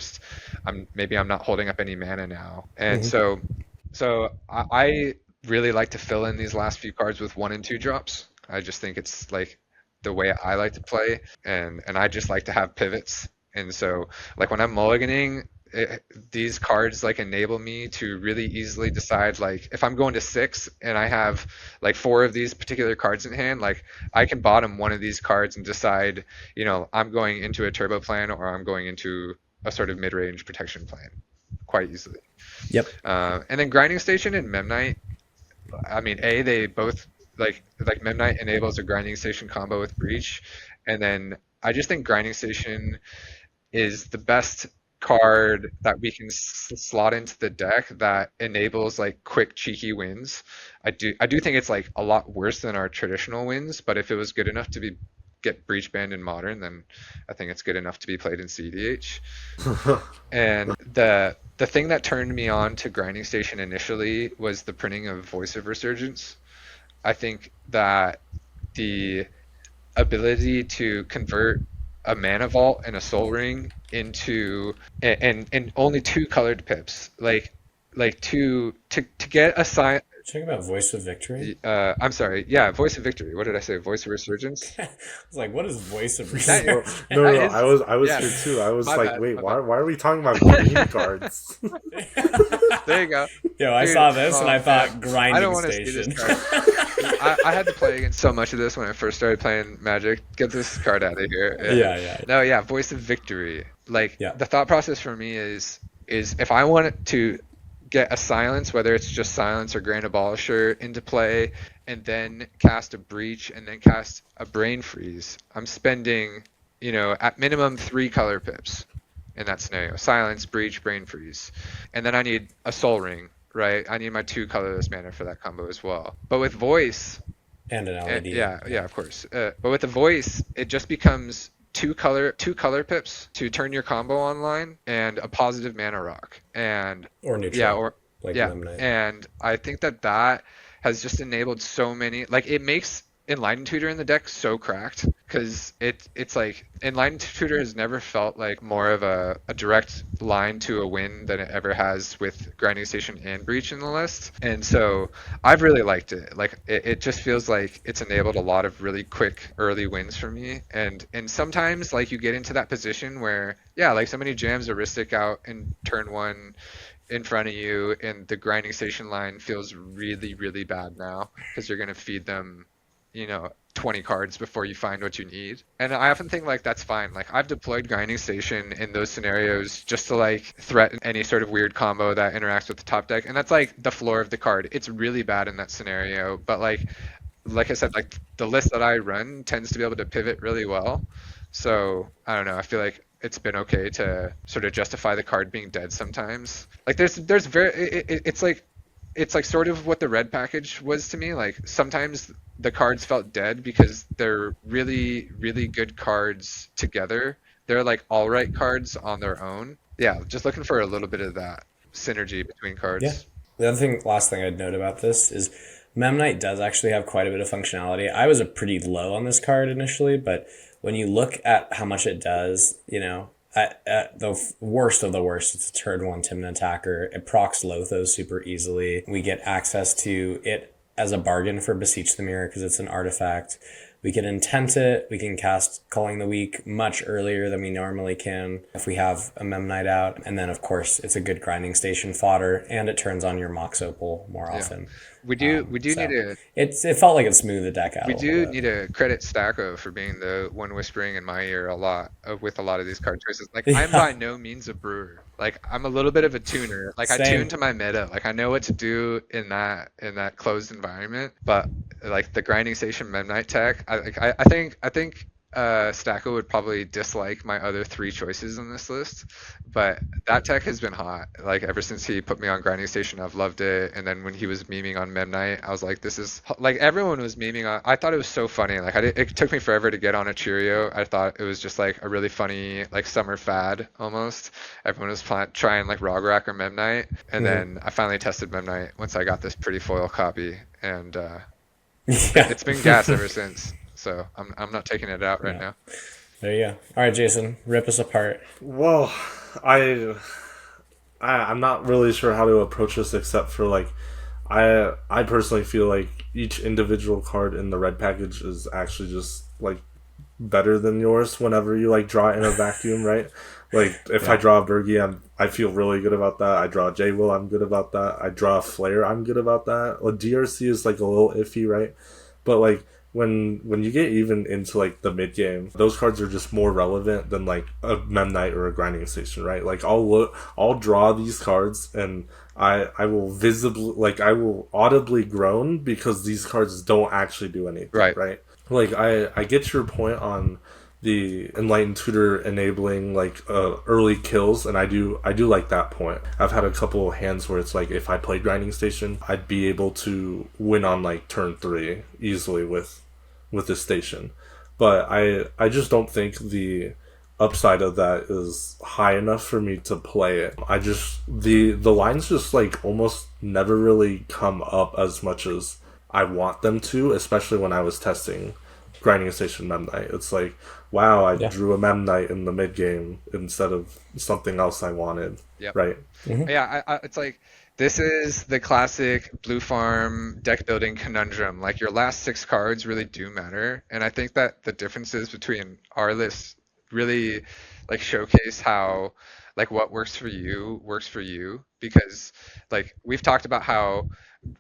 not holding up any mana now. And so I really like to fill in these last few cards with 1 and 2 drops. I just think it's like the way I like to play, and I just like to have pivots. And so like when I'm mulliganing, these cards like enable me to really easily decide, like if I'm going to 6 and I have like 4 of these particular cards in hand, like I can bottom one of these cards and decide, I'm going into a turbo plan or I'm going into a sort of mid-range protection plan quite easily. And then Grinding Station and Memnite, I mean, they both like Memnite enables a Grinding Station combo with Breach, and then I just think Grinding Station is the best card that we can slot into the deck that enables like quick cheeky wins. I do think it's like a lot worse than our traditional wins, but if it was good enough to get breach banned in modern, then I think it's good enough to be played in cEDH. And the thing that turned me on to Grinding Station initially was the printing of Voice of Resurgence. I think that the ability to convert a Mana Vault and a Soul Ring into and only 2 colored pips, like to get a sign. Talking about Voice of Victory? I'm sorry. Yeah, Voice of Victory. What did I say? Voice of Resurgence? I was like, what is Voice of Resurgence? No. I was here too. I was like, wait, why are we talking about green cards? There you go. Yo, I saw this and I thought Grinding I don't want to Station. see this card. I had to play against so much of this when I first started playing Magic. Get this card out of here. Yeah. No, yeah, Voice of Victory. Like the thought process for me is if I wanted to get a silence, whether it's just silence or Grand Abolisher into play, and then cast a breach and then cast a brain freeze, I'm spending, at minimum 3 color pips in that scenario. Silence, breach, brain freeze. And then I need a soul ring, right? I need my 2 colorless mana for that combo as well. But with voice and an LED. Yeah, of course. But with the voice, it just becomes 2 color pips to turn your combo online and a positive mana rock or neutral. Lemonade. And I think that has just enabled so many, like it makes Enlightened Tutor in the deck so cracked, because it's like Enlightened Tutor has never felt like more of a direct line to a win than it ever has with Grinding Station and Breach in the list. And so I've really liked it. Like it just feels like it's enabled a lot of really quick early wins for me. And sometimes like you get into that position where, yeah, like somebody jams a Ristic out in turn 1 in front of you, and the Grinding Station line feels really, really bad now because you're going to feed them, 20 cards before you find what you need. And I often think like that's fine. Like I've deployed Grinding Station in those scenarios just to like threaten any sort of weird combo that interacts with the top deck. And that's like the floor of the card. It's really bad in that scenario. But like I said, like the list that I run tends to be able to pivot really well. So I don't know. I feel like it's been okay to sort of justify the card being dead sometimes. Like there's it's like sort of what the red package was to me. Like sometimes the cards felt dead because they're really, really good cards together. They're like all right cards on their own. Yeah, just looking for a little bit of that synergy between cards. Yeah. The other thing, last thing I'd note about this is Memnite does actually have quite a bit of functionality. I was a pretty low on this card initially, but when you look at how much it does, at the worst of the worst, it's a turn 1 Timon attacker. It procs Lothos super easily. We get access to it as a bargain for Beseech the Mirror because it's an artifact. We can intent it. We can cast Culling the Weak much earlier than we normally can if we have a Memnite out. And then, of course, it's a good Grinding Station fodder, and it turns on your Mox Opal more often. We do need to. It felt like it smoothed the deck out. We do need to credit Stacko for being the one whispering in my ear a lot with a lot of these card choices. Like I'm by no means a brewer. Like I'm a little bit of a tuner. Like I tune to my meta. Like I know what to do in that closed environment. But like the Grinding Station Memnite tech, I think Stacko would probably dislike my other 3 choices on this list, but that tech has been hot. Like ever since he put me on Grinding Station, I've loved it. And then when he was memeing on Memnite, I was like, this is like everyone was memeing on. I thought it was so funny. Like it took me forever to get on a Cheerio. I thought it was just like a really funny like summer fad almost. Everyone was trying like Rograck or Memnite, and then I finally tested Memnite once I got this pretty foil copy, and it's been gas ever since. So I'm not taking it out right now. There you go. All right, Jason, rip us apart. Well, I'm not really sure how to approach this except for like I personally feel like each individual card in the red package is actually just like better than yours whenever you like draw it in a vacuum, right? Like if I draw a Bergie, I feel really good about that. I draw a J-Will, I'm good about that. I draw a Flare, I'm good about that. Well, DRC is like a little iffy, right? But like when you get even into like the mid game, those cards are just more relevant than like a Memnite or a Grinding Station, right? Like I'll draw these cards and I will visibly, like I will audibly groan because these cards don't actually do anything, right? Like I get your point on the Enlightened Tutor enabling like early kills, and I do like that point. I've had a couple of hands where it's like if I played Grinding Station, I'd be able to win on like turn 3 easily with this station. But I just don't think the upside of that is high enough for me to play it. I just the lines just like almost never really come up as much as I want them to, especially when I was testing Grinding Station Memnite. It's like, wow, I drew a Memnite in the mid game instead of something else I wanted. Yep. Right? Mm-hmm. Yeah, it's like this is the classic blue farm deck building conundrum. Like your last 6 cards really do matter, and I think that the differences between our lists really like showcase how like what works for you, because like we've talked about how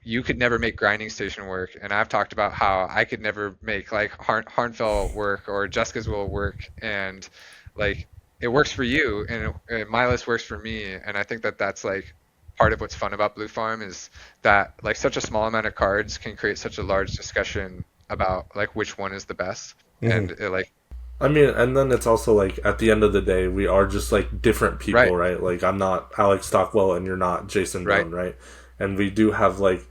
you could never make Grinding Station work, and I've talked about how I could never make like Harnfell work or Jessica's Will work, and like it works for you and my list works for me. And I think that that's like part of what's fun about Blue Farm is that like such a small amount of cards can create such a large discussion about like which one is the best. And it, like I mean, and then it's also like at the end of the day, we are just like different people, right? Like I'm not Alex Stockwell and you're not Jason Doan, right? And we do have like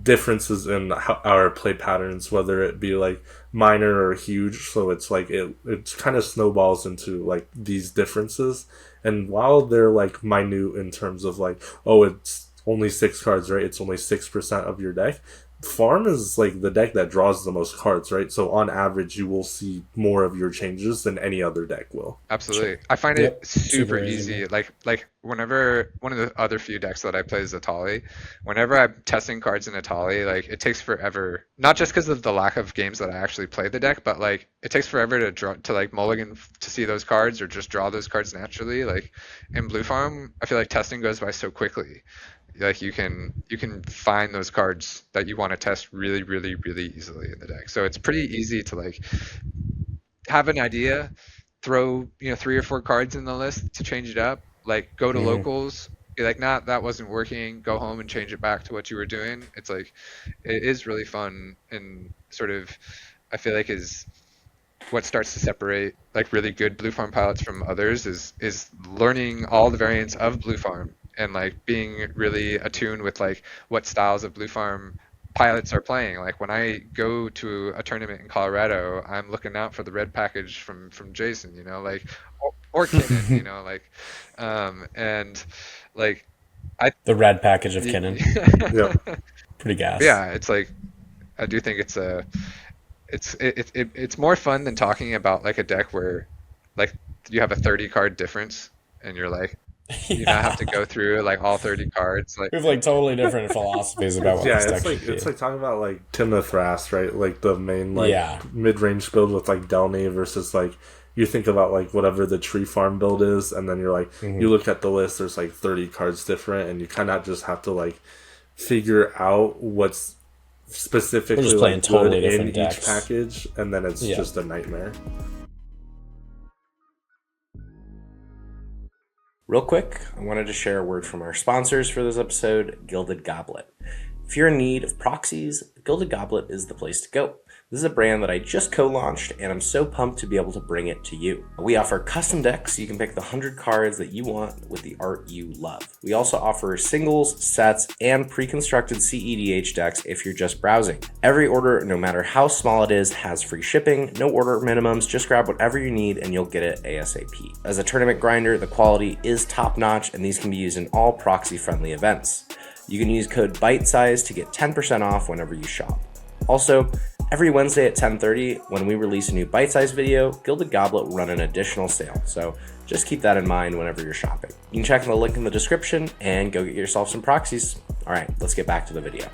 differences in our play patterns, whether it be like minor or huge. So it's like it kind of snowballs into like these differences. And while they're like minute in terms of like, oh, it's only 6 cards, right? It's only 6% of your deck. Farm is like the deck that draws the most cards, right? So on average, you will see more of your changes than any other deck will. Absolutely. I find it super easy. Like whenever one of the other few decks that I play is Atali, whenever I'm testing cards in Atali, like it takes forever. Not just because of the lack of games that I actually play the deck, but like it takes forever to draw to like mulligan to see those cards or just draw those cards naturally. Like in Blue Farm, I feel like testing goes by so quickly. Like you can find those cards that you want to test really, really, really easily in the deck. So it's pretty easy to like have an idea, throw 3 or 4 cards in the list to change it up, like go to locals, be like, nah, that wasn't working, go home and change it back to what you were doing. It's like it is really fun, and sort of I feel like is what starts to separate like really good Blue Farm pilots from others is learning all the variants of Blue Farm and like being really attuned with like what styles of Blue Farm pilots are playing. Like when I go to a tournament in Colorado, I'm looking out for the red package from Jason, like or Kinnan, like and like the red package of Kinnan. Yeah. Pretty gas. Yeah, it's like I do think it's more fun than talking about like a deck where like you have a 30 card difference and you're like you now have to go through like all 30 cards. Like we have like totally different philosophies about what this deck should be. It's like talking about like Timna Thrast, right? Like the main like mid-range build with like Delny versus like you think about like whatever the tree farm build is, and then you're like you look at the list, there's like 30 cards different, and you kind of just have to like figure out what's specifically like totally good in each package, and then it's just a nightmare. Real quick, I wanted to share a word from our sponsors for this episode, Gilded Goblet. If you're in need of proxies, Gilded Goblet is the place to go. This is a brand that I just co-launched, and I'm so pumped to be able to bring it to you. We offer custom decks, so you can pick the 100 cards that you want with the art you love. We also offer singles, sets, and pre-constructed cEDH decks if you're just browsing. Every order, no matter how small it is, has free shipping, no order minimums, just grab whatever you need and you'll get it ASAP. As a tournament grinder, the quality is top-notch, and these can be used in all proxy-friendly events. You can use code BITESIZE to get 10% off whenever you shop. Also, every Wednesday at 10:30, when we release a new bite-sized video, Gilded Goblet will run an additional sale, so just keep that in mind whenever you're shopping. You can check the link in the description and go get yourself some proxies. All right, let's get back to the video.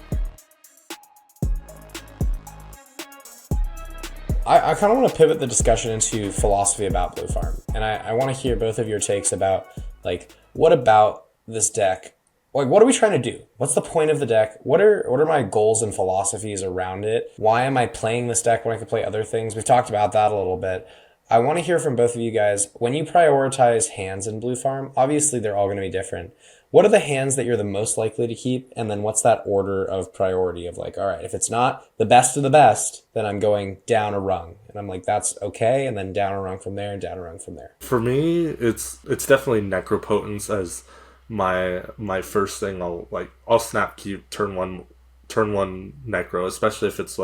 I kind of want to pivot the discussion into philosophy about Blue Farm, and I want to hear both of your takes about, like, what about this deck? Like, what are we trying to do? What's the point of the deck? What are my goals and philosophies around it? Why am I playing this deck when I could play other things? We've talked about that a little bit. I want to hear from both of you guys. When you prioritize hands in Blue Farm, obviously they're all going to be different. What are the hands that you're the most likely to keep? And then what's that order of priority of like, all right, if it's not the best of the best, then I'm going down a rung. And I'm like, that's okay. And then down a rung from there and down a rung from there. For me, it's definitely Necropotence as my first thing. I'll snap keep turn one Necro, especially if it's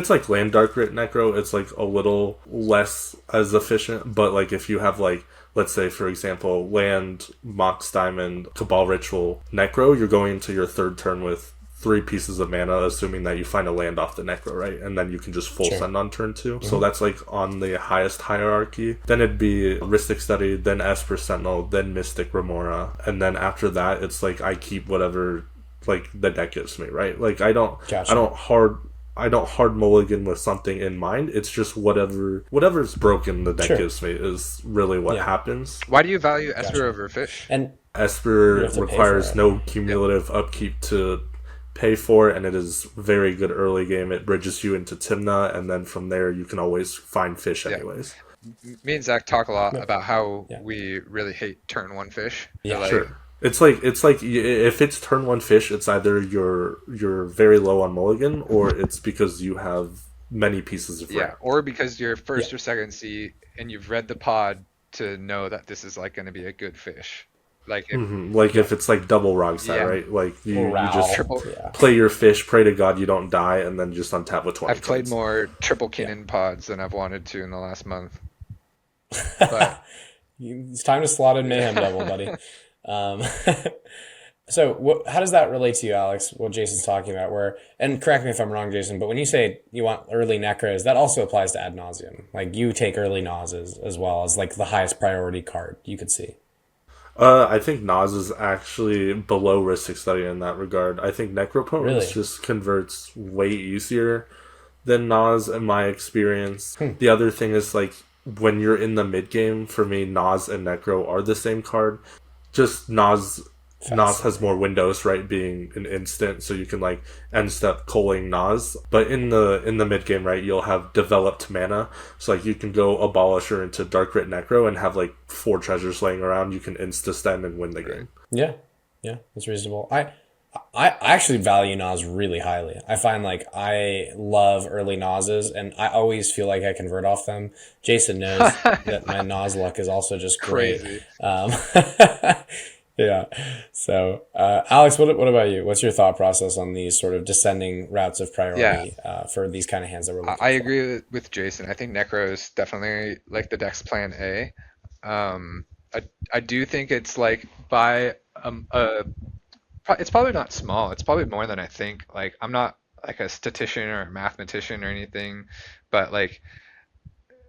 like Land Dark Grit Necro, it's like a little less as efficient. But like if you have like, let's say for example, Land, Mox Diamond, Cabal Ritual Necro, you're going into your third turn with 3 pieces of mana, assuming that you find a land off the Necro, right? And then you can just full send on turn 2. So that's like on the highest hierarchy. Then it'd be Rhystic Study, then Esper Sentinel, then Mystic Remora. And then after that, it's like I keep whatever like the deck gives me, right? Like I don't hard mulligan with something in mind. It's just whatever's broken the deck gives me is really what happens. Why do you value Esper over Fish? And Esper requires no cumulative upkeep to pay for it, and it is very good early game. It bridges you into Timna, and then from there you can always find fish anyways. Me and Zach talk a lot about how we really hate turn 1 fish. Yeah, like, sure. It's like if it's turn 1 fish, it's either you're very low on mulligan, or it's because you have many pieces of ramp. Or because you're first or second seat and you've read the pod to know that this is like going to be a good fish. Like if, if it's like double Rogstad, right? Like you just play your fish, pray to God you don't die, and then just untap with 20 I've played more triple Kinnan pods than I've wanted to in the last month. But it's time to slot in Mayhem Devil, buddy. So how does that relate to you, Alex? What Jason's talking about, where, and correct me if I'm wrong, Jason, but when you say you want early necros, that also applies to ad nauseum. Like you take early Nas as well as like the highest priority card you could see. I think Nas is actually below Ristic Study in that regard. I think Necropotence Really? just converts way easier than Nas in my experience. The other thing is like when you're in the mid game, for me, Nas and Necro are the same card. Just Nas has more windows, right? Being an instant, so you can like end step calling Nas. But in the mid game, right, you'll have developed mana, so like you can go Abolisher into Dark Rit Necro and have like 4 treasures laying around. You can insta stun and win the game. Yeah, yeah, that's reasonable. I actually value Nas really highly. I find like I love early Nas's, and I always feel like I convert off them. Jason knows that my Nas luck is also just great. Crazy. Yeah. So, Alex, what about you? What's your thought process on these sort of descending routes of priority for these kind of hands that we're looking I for? agree with Jason. I think Necro is definitely like the Dex plan A. I do think it's like by it's probably not small. It's probably more than I think. Like I'm not like a statistician or a mathematician or anything, but like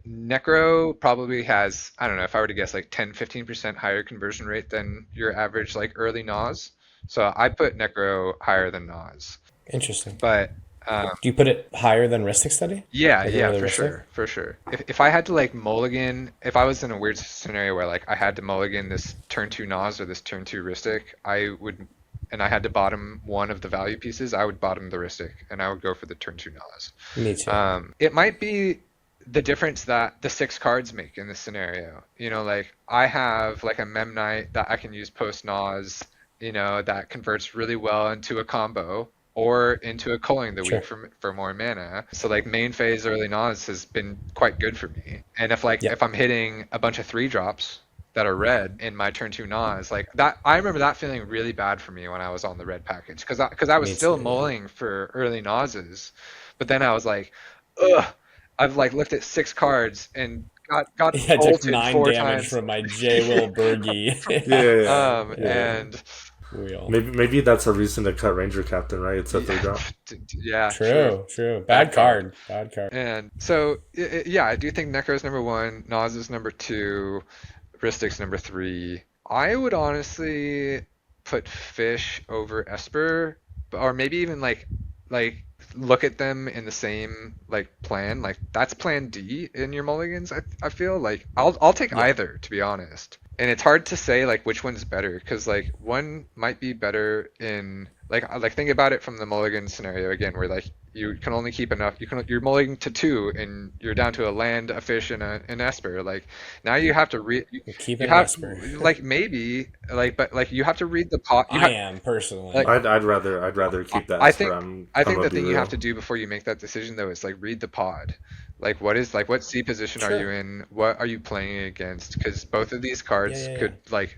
Necro probably has, I don't know, if I were to guess like 10-15% higher conversion rate than your average like early Nas. So I put Necro higher than Nas. Interesting. But Do you put it higher than Ristic Study? yeah, Like yeah, early for Ristic? sure, for sure. If I had to like mulligan, if I was in a weird scenario where like I had to mulligan this turn 2 Nas or this turn 2 Ristic, I would, and I had to bottom one of the value pieces, I would bottom the Ristic and I would go for the turn 2 Nas. Me too. It might be the difference that the 6 cards make in this scenario. You know, like I have like a Memnite that I can use post Nas, you know, that converts really well into a combo or into a culling the Sure. week for more mana. So like main phase early Nas has been quite good for me. And if like Yeah. if I'm hitting a bunch of 3-drops that are red in my turn 2 Nas, like that, I remember that feeling really bad for me when I was on the red package because I was Me still too, yeah. mulling for early Nas's, but then I was like, ugh. I've like looked at 6 cards and got Yeah, I took bolted 9 4 damage times. from my J. Will Bergie. Yeah. And Wheel. Maybe that's a reason to cut Ranger Captain, right? It's a 3-drop. yeah, True. Bad card. And so yeah, I do think Necro's number 1, Nas is number 2, Ristic's number 3. I would honestly put Fish over Esper, or maybe even like look at them in the same like plan. Like that's plan D in your mulligans. I feel like I'll take either, to be honest. And it's hard to say like which one's better because like one might be better in like think about it from the mulligan scenario again, where like you can only keep enough. You're mulligan to 2 and you're down to a land, a fish, and an esper. Like now you have to Keep you it have Esper. like maybe like but like you have to read the pot. I am personally. Like, I'd rather keep that. I Esper. think I'm the gonna be thing you real. have to do before you make that decision though is like read the pod. Like what C position are Sure. you in? What are you playing against? Because both of these cards Yeah. could like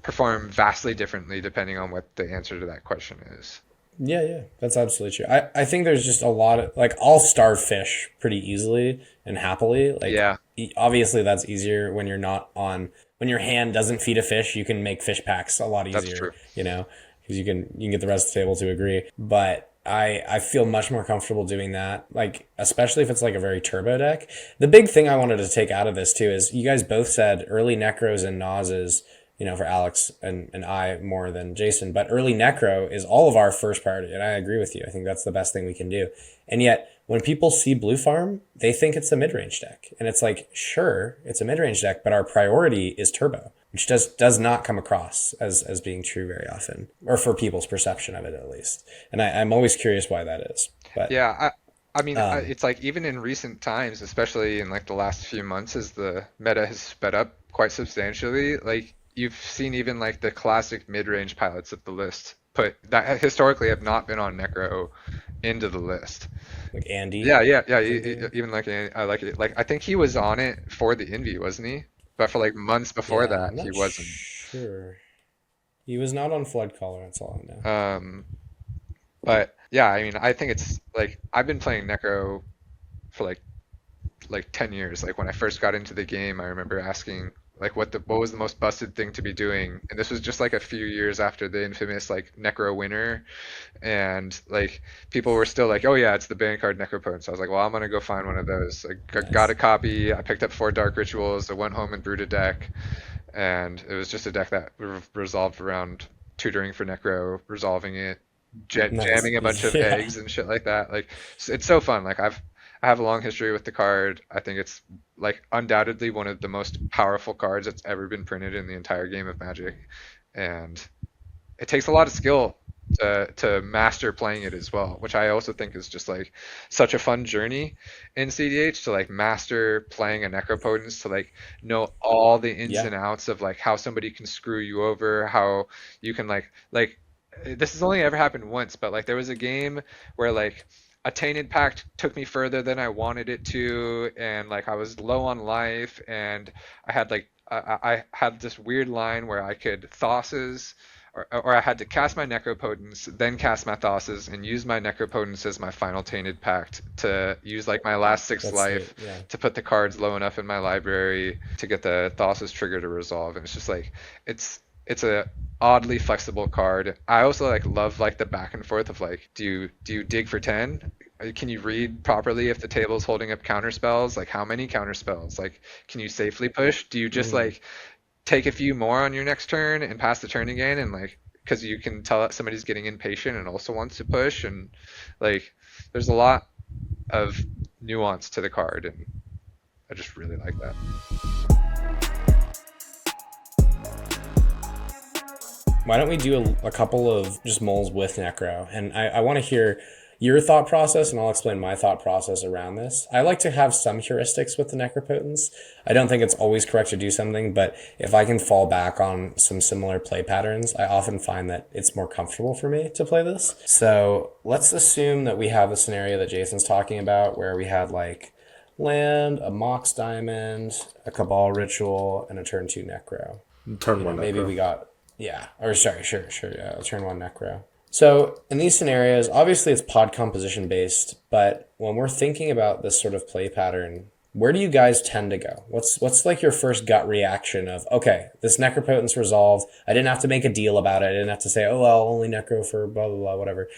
perform vastly differently depending on what the answer to that question is. Yeah, that's absolutely true. I think there's just a lot of like I'll starve fish pretty easily and happily. Like Yeah. Obviously that's easier when you're not on when your hand doesn't feed a fish. You can make fish packs a lot easier. That's true. You know, because you can get the rest of the table to agree. But I feel much more comfortable doing that. Like especially if it's like a very turbo deck. The big thing I wanted to take out of this too is you guys both said early necros and Nazes. You know, for Alex and I more than Jason, but early necro is all of our first priority. And I agree with you. I think that's the best thing we can do. And yet when people see blue farm, they think it's a mid-range deck. And it's like, sure, it's a mid-range deck, but our priority is turbo, which does not come across as being true very often, or for people's perception of it at least. And I'm always curious why that is. But Yeah, I mean, it's like even in recent times, especially in like the last few months, as the meta has sped up quite substantially, like you've seen even like the classic mid-range pilots of the list put that historically have not been on Necro into the list. like Andy. Yeah. Even like I like it. Like I think he was on it for the Envy, wasn't he? But for like months before that, I'm not he wasn't. Sure. He was not on Flood Caller, that's all I know. But yeah, I mean, I think it's like I've been playing Necro for like 10 years. Like when I first got into the game, I remember asking like what was the most busted thing to be doing. And this was just like a few years after the infamous like Necro winner, and like people were still like, oh yeah, it's the banned card Necropotent. So I was like, well, I'm gonna go find one of those. I got a copy. I picked up 4 Dark Rituals. I went home and brewed a deck, and it was just a deck that resolved around tutoring for Necro, resolving it, jamming a bunch of eggs and shit like that. Like it's so fun. Like I have a long history with the card. I think it's like undoubtedly one of the most powerful cards that's ever been printed in the entire game of Magic, and it takes a lot of skill to master playing it as well, which I also think is just like such a fun journey in cEDH, to like master playing a Necropotence, to like know all the ins and outs of like how somebody can screw you over, how you can like this has only ever happened once, but like there was a game where like a Tainted Pact took me further than I wanted it to, and like I was low on life, and I had like I had this weird line where I could Thosses, or I had to cast my Necropotence, then cast my Thosses, and use my Necropotence as my final Tainted Pact to use like my last 6 life to put the cards low enough in my library to get the Thosses trigger to resolve. And it's just like it's a oddly flexible card. I also like love like the back and forth of like, do you dig for 10? Can you read properly if the table's holding up counter spells? Like how many counter spells? Like can you safely push? Do you just like take a few more on your next turn and pass the turn again, and like because you can tell that somebody's getting impatient and also wants to push, and like there's a lot of nuance to the card, and I just really like that. Why don't we do a couple of just moles with Necro? And I want to hear your thought process, and I'll explain my thought process around this. I like to have some heuristics with the Necropotence. I don't think it's always correct to do something, but if I can fall back on some similar play patterns, I often find that it's more comfortable for me to play this. So let's assume that we have a scenario that Jason's talking about where we had like land, a Mox Diamond, a Cabal Ritual, and a turn 2 Necro. Turn 1 Necro. Maybe we got... Yeah, or sorry, sure, turn 1 Necro. So in these scenarios, obviously it's pod composition based, but when we're thinking about this sort of play pattern, where do you guys tend to go? What's like your first gut reaction of, okay, this Necropotence resolved, I didn't have to make a deal about it, I didn't have to say, oh, well, only Necro for blah, blah, blah, whatever.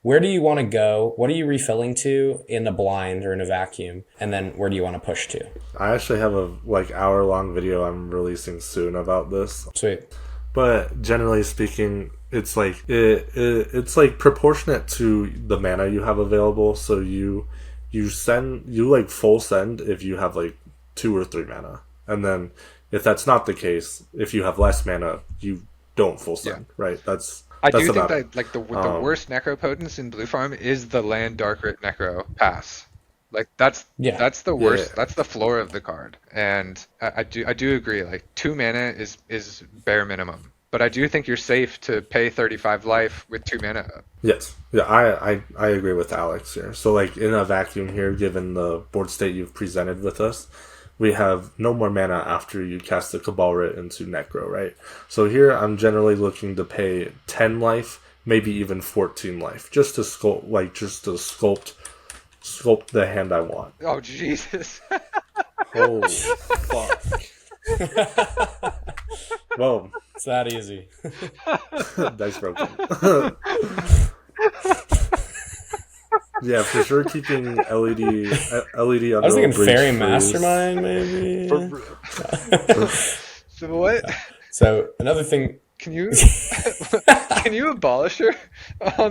Where do you want to go? What are you refilling to in a blind or in a vacuum? And then where do you want to push to? I actually have a like hour-long video I'm releasing soon about this. Sweet. But generally speaking, it's like it's like proportionate to the mana you have available. So you like full send if you have like 2 or 3 mana, and then if that's not the case, if you have less mana, you don't full send. Right? I do think that like the worst Necropotence in Blue Farm is the land Darkrit Necro pass. Like that's the worst. Yeah. That's the floor of the card, and I do agree. Like 2 mana is bare minimum, but I do think you're safe to pay 35 life with 2 mana. Yes, yeah, I agree with Alex here. So like in a vacuum here, given the board state you've presented with us, we have no more mana after you cast the Cabal Writ into Necro, right? So here I'm generally looking to pay 10 life, maybe even 14 life, just to sculpt the hand I want. Oh Jesus! Holy fuck! Whoa, it's that easy. Dice broken. Yeah, for sure. Keeping LED under. I was thinking Fairy Mastermind, maybe. So what? So another thing. Can you abolish her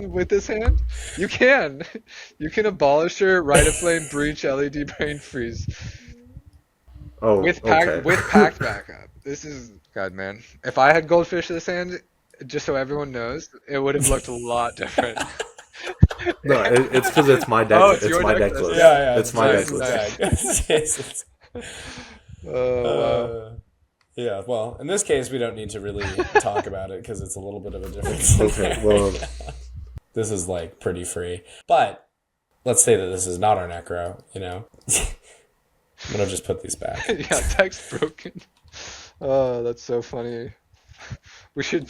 with this hand? You can abolish her, Rite of Flame, Breach, LED Brain Freeze. Oh, with pact backup. This is God, man. If I had Goldfish this hand, just so everyone knows, it would have looked a lot different. No, it's because it's my deck. Oh, it's my deck list. Yeah, it's my deck list. Wow. Yeah, well, in this case, we don't need to really talk about it because it's a little bit of a difference. Okay, well, this is like pretty free. But let's say that this is not our Necro, you know? I'm going to just put these back. Yeah, text broken. Oh, that's so funny. We should.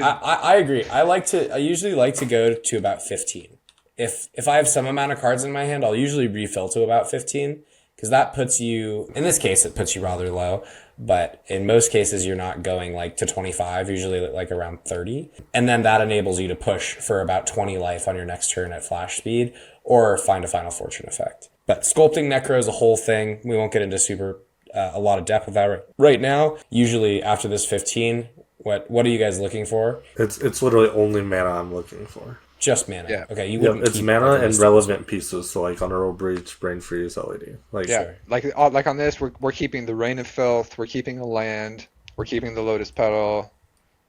I agree. I usually like to go to about 15. If I have some amount of cards in my hand, I'll usually refill to about 15 because that puts you, in this case, it puts you rather low. But in most cases, you're not going like to 25, usually like around 30. And then that enables you to push for about 20 life on your next turn at flash speed or find a Final Fortune effect. But sculpting Necro is a whole thing. We won't get into a lot of depth with that right now. Usually after this 15, what are you guys looking for? It's literally only mana I'm looking for. Just mana. Yeah. Okay, you wouldn't it's keep mana like, and relevant pieces, so like Honorable Breach, Brain Freeze, LED. Like, Yeah, like on this, we're keeping the Rain of Filth, we're keeping the land, we're keeping the Lotus Petal,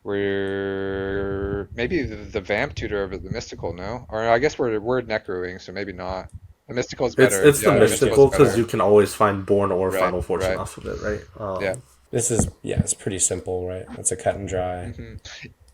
we're maybe the Vamp Tutor over the Mystical, no? Or I guess we're Necroing, so maybe not. The Mystical's better. It's the Mystical because better. you can always find Born or Right, Final Fortune right. off of it, right? Yeah. This is, it's pretty simple, right? It's a cut and dry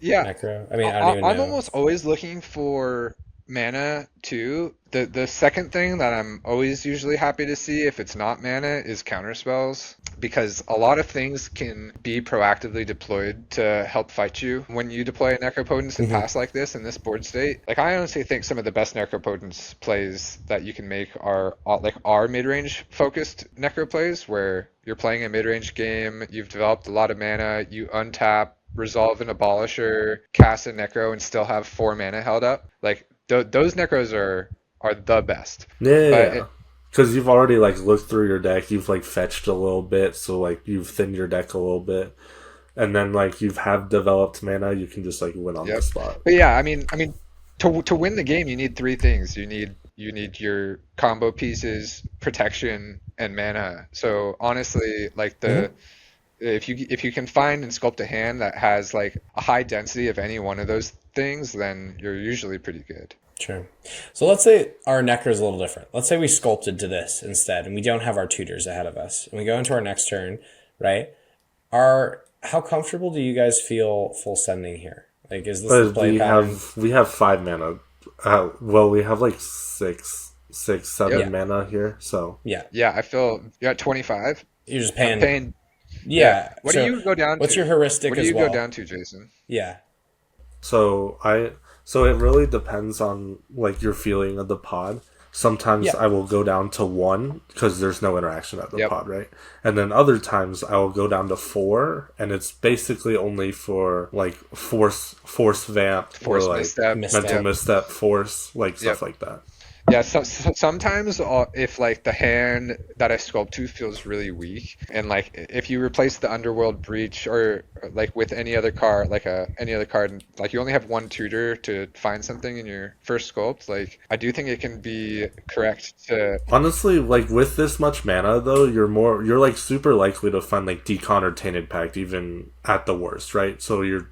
Yeah, Necro. I mean, I don't even know. I'm almost always looking for mana too. The second thing that I'm always usually happy to see if it's not mana is counter spells, because a lot of things can be proactively deployed to help fight you when you deploy a Necropotence and pass like this in this board state. Like, I honestly think some of the best Necropotence plays that you can make are mid-range focused Necro plays, where you're playing a mid-range game, you've developed a lot of mana, you untap, resolve an Abolisher, cast a Necro, and still have 4 mana held up. Like, those Necros are the best. Yeah. Because you've already like looked through your deck, you've like fetched a little bit, so like you've thinned your deck a little bit, and then like have developed mana, you can just like win on the spot. But yeah, I mean, to win the game, you need 3 things. You need your combo pieces, protection, and mana. So honestly, like if you can find and sculpt a hand that has like a high density of any one of those things, then you're usually pretty good. Sure. So let's say our Necro is a little different. Let's say we sculpted to this instead, and we don't have our tutors ahead of us, and we go into our next turn, right? How comfortable do you guys feel full sending here? Like, is this the play pattern? We have 5 mana. Well, we have like 7 mana here. So Yeah. I feel you're at 25. You're just paying. Yeah. What do you go down to? What's your heuristic What do as you well? go down to, Jason? Yeah. So it really depends on like your feeling of the pod. Sometimes I will go down to 1 because there's no interaction at the pod, right? And then other times I will go down to 4, and it's basically only for like force vamp, or like mental misstep, force, like stuff like that. Yeah, so sometimes if like the hand that I sculpt to feels really weak, and like if you replace the Underworld Breach or like with any other card, like like you only have 1 tutor to find something in your first sculpt, like I do think it can be correct to honestly, like with this much mana though, you're like super likely to find like Decon or Tainted Pact even at the worst, right? So you're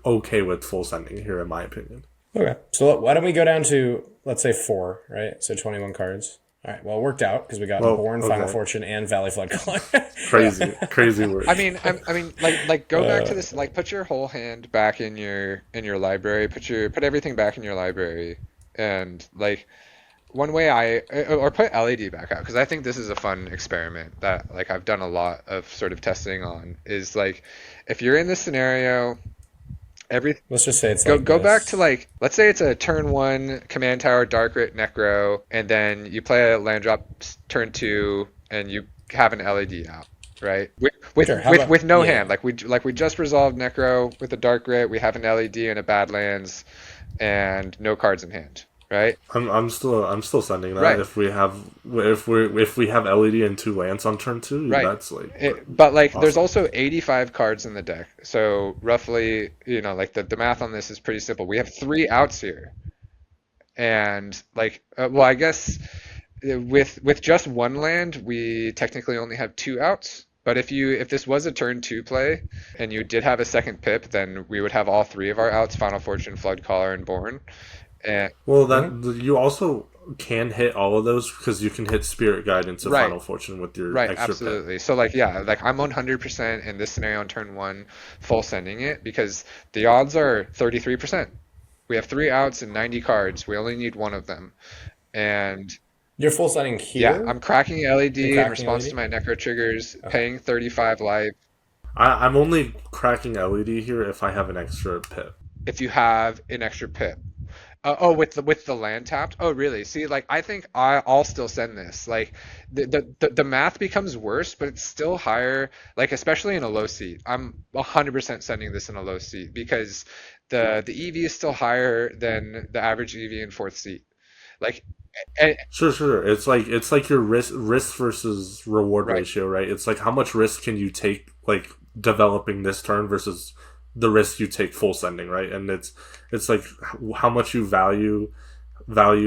okay with full sending here in my opinion. Okay. So why don't we go down to, let's say 4, right? So 21 cards. All right. Well, it worked out because we got Born, Final Fortune, and Valley Flood Caller. crazy word. I mean, like go back to this. Like, put your whole hand back in your library. Put everything back in your library, and like one way or put LED back out, because I think this is a fun experiment that like I've done a lot of sort of testing on. Is like if you're in this scenario. Let's just say it's go back to like, let's say it's a turn 1 command tower Dark Rit Necro, and then you play a land drop turn 2 and you have an LED out, right? With no hand, like we just resolved Necro with a Dark Rit, we have an LED and a Badlands and no cards in hand, right? I'm still sending that. Right. If we have LED and 2 lands on turn 2, right. That's like but like awesome. There's also 85 cards in the deck, so roughly, like the math on this is pretty simple. We have 3 outs here, and like I guess with just 1 land we technically only have 2 outs. But if this was a turn 2 play and you did have a second pip, then we would have all 3 of our outs: Final Fortune, Flood Caller, and Born. You also can hit all of those because you can hit Spirit Guidance of Final Fortune with your extra absolutely. pet. So like I'm 100% in this scenario on turn 1 full sending it, because the odds are 33%. We have 3 outs and 90 cards. We only need 1 of them, and you're full sending here. Yeah, I'm cracking LED in response to my Necro triggers, paying 35 life. I'm only cracking LED here if I have an extra pip. If you have an extra pip. with the land tapped. Oh, really? See, like I think I'll still send this. Like the math becomes worse, but it's still higher. Like especially in a low seat, I'm 100% sending this in a low seat because the EV is still higher than the average EV in fourth seat. Like, and, Sure. It's like your risk versus reward right. ratio, right? It's like how much risk can you take, like developing this turn versus the risk you take full sending, right? And it's like how much you value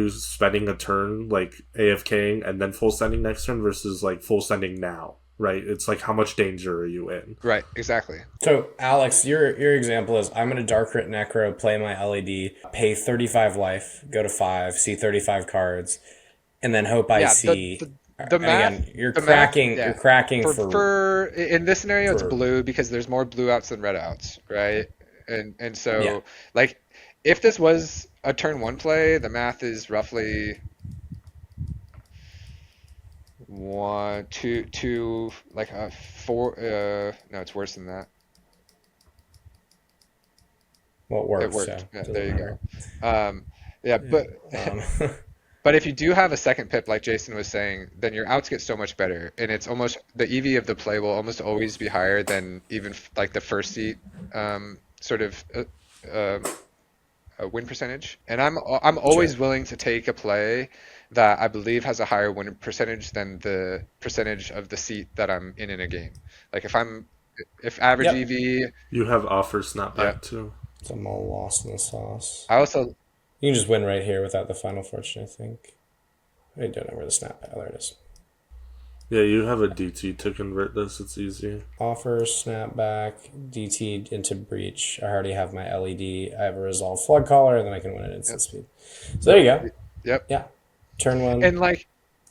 spending a turn like AFKing and then full sending next turn versus like full sending now, right? It's like how much danger are you in? Right, exactly. So, Alex, your example is I'm going to Dark Rit Necro, play my LED, pay 35 life, go to 5, see 35 cards, and then hope I see. The math, again, you're cracking. You're cracking for in this scenario. It's blue because there's more blue outs than red outs, right? And so like if this was a turn 1 play, the math is roughly 1, 2, like a 4. No, it's worse than that. Well, it works. It worked. So yeah, there you matter. go. But. But if you do have a second pip, like Jason was saying, then your outs get so much better, and it's almost the EV of the play will almost always be higher than even like the first seat sort of win percentage. And I'm always willing to take a play that I believe has a higher win percentage than the percentage of the seat that I'm in a game. Like if average EV, you have offer snapback too. It's a mole lost in the sauce. I also. You can just win right here without the final fortune, I think. I don't know where the snap. Oh, there it is. Yeah, you have a DT to convert this. It's easy. Offer, snapback, DT into breach. I already have my LED. I have a resolve flood collar, and then I can win at instant speed. So there you go. Yep. Yeah. Turn 1. And like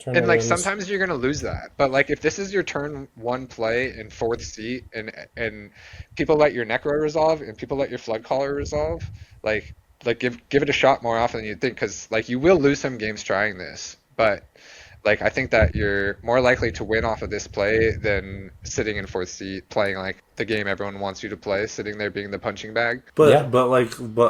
wins. sometimes you're gonna lose that, but like if this is your turn 1 play in fourth seat, and people let your necro resolve and people let your flood collar resolve, like give it a shot more often than you'd think, because like you will lose some games trying this, but like I think that you're more likely to win off of this play than sitting in fourth seat playing like the game everyone wants you to play, sitting there being the punching bag. But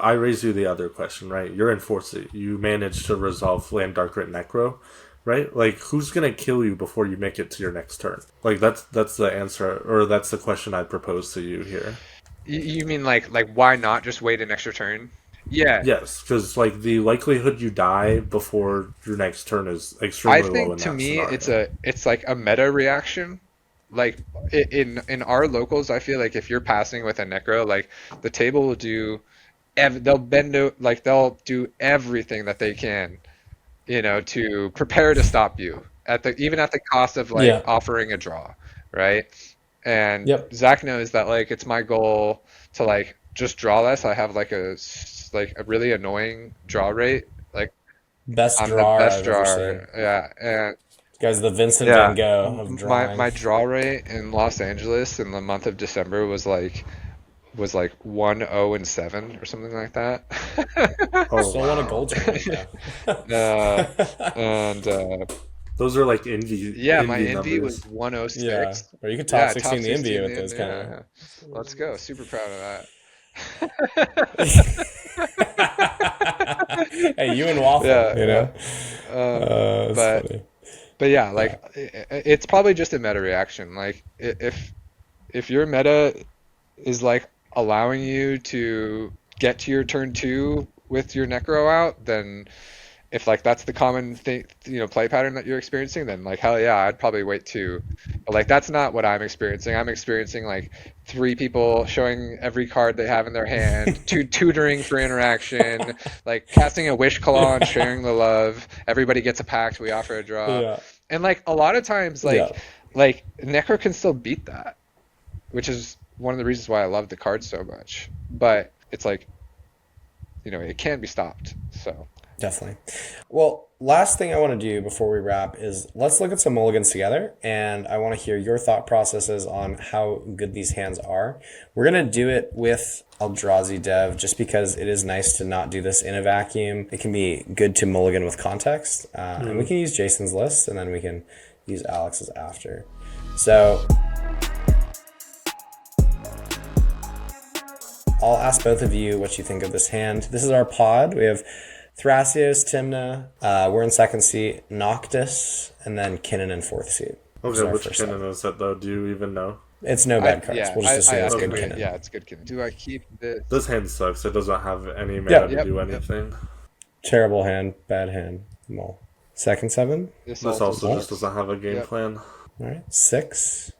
I raise you the other question, right? You're in fourth seat. You managed to resolve land Dark Rit Necro, right? Like who's gonna kill you before you make it to your next turn? Like that's the answer, or that's the question I propose to you here. You mean like why not just wait an extra turn? Yeah. Yes, because like the likelihood you die before your next turn is extremely low. I think to me it's like a meta reaction. Like in our locals, I feel like if you're passing with a necro, like the table will do, they'll do everything that they can, to prepare to stop you even at the cost of offering a draw, right? And Zach knows that like it's my goal to like just draw less. I have like a really annoying draw rate. Like best I'm drawer. the best drawer. Yeah, and guys, the Vincent Van Gogh of drawing. My draw rate in Los Angeles in the month of December was like 1-0-7 or something like that. Still won a gold tournament. And those are like envy. Yeah, envy my envy numbers. was 106. Yeah, or you could top 16 the envy with those kind of. Yeah. Let's go. Super proud of that. Hey, you and Waffle, but yeah, like it's probably just a meta reaction. Like if your meta is like allowing you to get to your turn 2 with your necro out, then if like that's the common thing, play pattern that you're experiencing, then like hell yeah, I'd probably wait too. But like that's not what I'm experiencing. I'm experiencing like 3 people showing every card they have in their hand, tutoring for interaction, like casting a wish claw and sharing the love. Everybody gets a pact. We offer a draw, and like a lot of times, like necro can still beat that, which is one of the reasons why I love the card so much. But it's like, it can be stopped. So. Definitely. Well, last thing I want to do before we wrap is let's look at some mulligans together, and I want to hear your thought processes on how good these hands are. We're going to do it with Eldrazi Dev just because it is nice to not do this in a vacuum. It can be good to mulligan with context, and we can use Jason's list, and then we can use Alex's after. So I'll ask both of you what you think of this hand. This is our pod. We have Thrasios, Tymna. We're in second seat. Noctis, and then Kinnan in fourth seat. Okay, which Kinnan is it though? Do you even know? It's no bad cards. We'll just assume it's good Kinnan. Yeah, it's good Kinnan. Do I keep this? This hand sucks. It doesn't have any mana to do anything. Terrible hand, bad hand. Well, second 7. This also just doesn't have a game plan. All right, 6.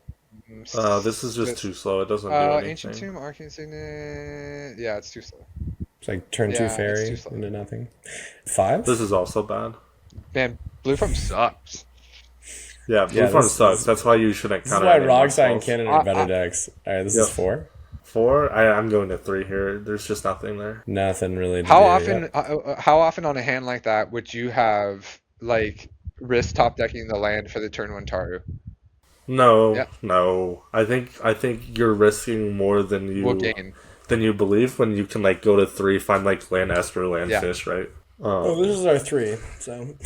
This is just too slow. It doesn't do anything. Ancient Tomb, Arcane Signet. Yeah, it's too slow. It's like turn 2 fairy into nothing. 5. This is also bad. Man, Blue Farm sucks. Yeah, Blue Farm sucks. That's why you shouldn't count it. That's why Rogsai and Kinnan are better decks. All right, this is 4. 4? I'm going to 3 here. There's just nothing there. Nothing really. How often on a hand like that would you have like risk top decking the land for the turn 1 Taru? No. I think you're risking more than you gain. Than you believe when you can like go to 3, find like land Esper, land fish, right? This is our 3. So.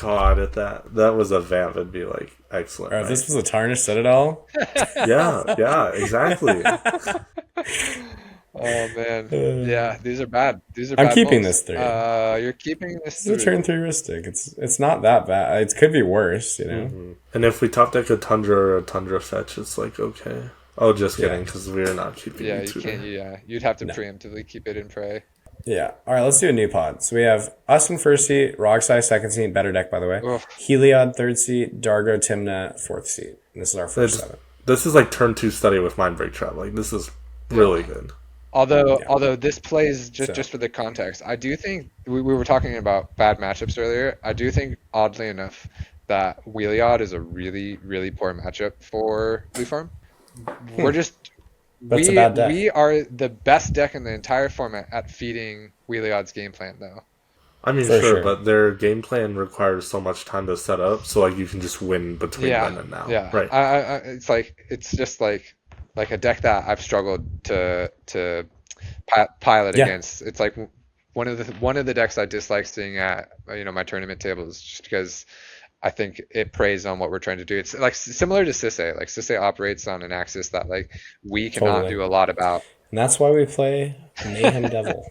God, if that was a vamp, it'd be like excellent. If this was a tarnished Citadel. yeah, exactly. Oh man, yeah, these are bad. I'm keeping this 3. You're keeping this 3. It's a turn 3 Ristic. It's not that bad. It could be worse, you know. Mm-hmm. And if we top deck a Tundra or a Tundra fetch, it's like okay. Oh, just kidding, because we're not keeping it. You can't. Yeah, you'd have to preemptively keep it in prey. Yeah. All right, let's do a new pod. So we have us in first seat, Rogsai second seat, better deck by the way. Oof. Heliod third seat, Dargo, Tymna fourth seat. And this is our first 7. This is like turn 2 study with Mindbreak Trap. Like this is really good. Although this plays just for the context, I do think we were talking about bad matchups earlier. I do think oddly enough that Wheeliod is a really really poor matchup for Blue Farm. We're just. That's a bad deck. We are the best deck in the entire format at feeding Wheeliod's game plan, though. I mean, sure, but their game plan requires so much time to set up, so like you can just win between then and now. Yeah, right. It's just like a deck that I've struggled to pilot against. It's like one of the decks I dislike seeing at my tournament tables, just because I think it preys on what we're trying to do. It's like similar to Sisse. Like Sisse operates on an axis that like we cannot do a lot about. And that's why we play Mayhem Devil.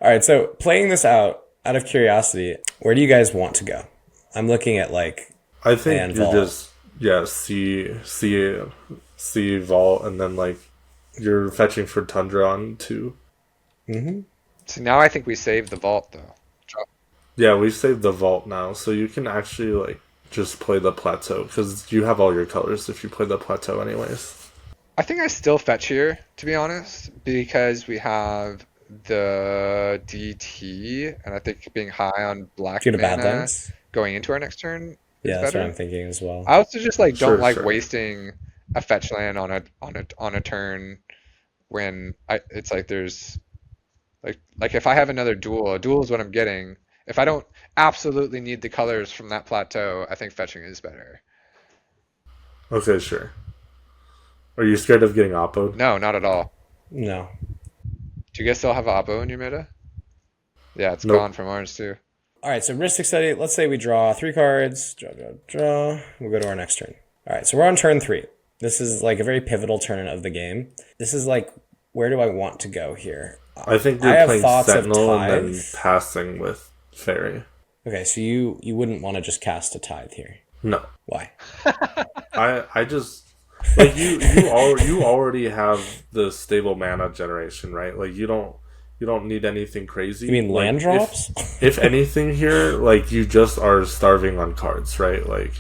All right, so playing this out of curiosity, where do you guys want to go? I'm looking at like I think you just see vault, and then like you're fetching for Tundra on 2. Mm-hmm. So now I think we save the vault though. Yeah, we saved the vault now, so you can actually like just play the plateau because you have all your colors if you play the plateau anyways. I think I still fetch here, to be honest, because we have the DT, and I think being high on black mana going into our next turn. Yeah, that's what I'm thinking as well. I also just like don't like wasting a fetch land on a turn when it's like there's like if I have another duel, a duel is what I'm getting. If I don't absolutely need the colors from that plateau, I think fetching is better. Okay, sure. Are you scared of getting oppoed? No, not at all. No. Do you guys still have oppo in your meta? Yeah, it's gone from ours too. All right, so Ristic Study, let's say we draw 3 cards. Draw. We'll go to our next turn. All right, so we're on turn 3. This is like a very pivotal turn of the game. This is like, where do I want to go here? I think you're playing Sentinel and then passing with Fairy. Okay, so you wouldn't want to just cast a Tithe here. No. Why? I just like you already have the stable mana generation, right? Like you don't need anything crazy. You mean land drops? If anything here, like you just are starving on cards, right? Like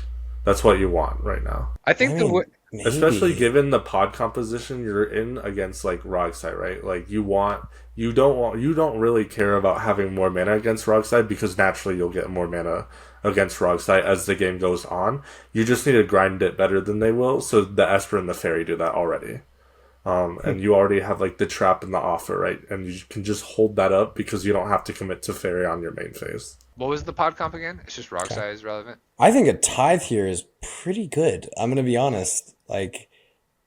that's what you want right now. I think especially given the pod composition you're in against like Rogsai, right? Like you don't really care about having more mana against Rogsai because naturally you'll get more mana against Rogsai as the game goes on. You just need to grind it better than they will. So the Esper and the Fairy do that already. And you already have like the trap and the offer, right? And you can just hold that up because you don't have to commit to Fairy on your main phase. What was the pod comp again? It's just Rogsai is relevant. I think a Tithe here is pretty good. I'm going to be honest. Like,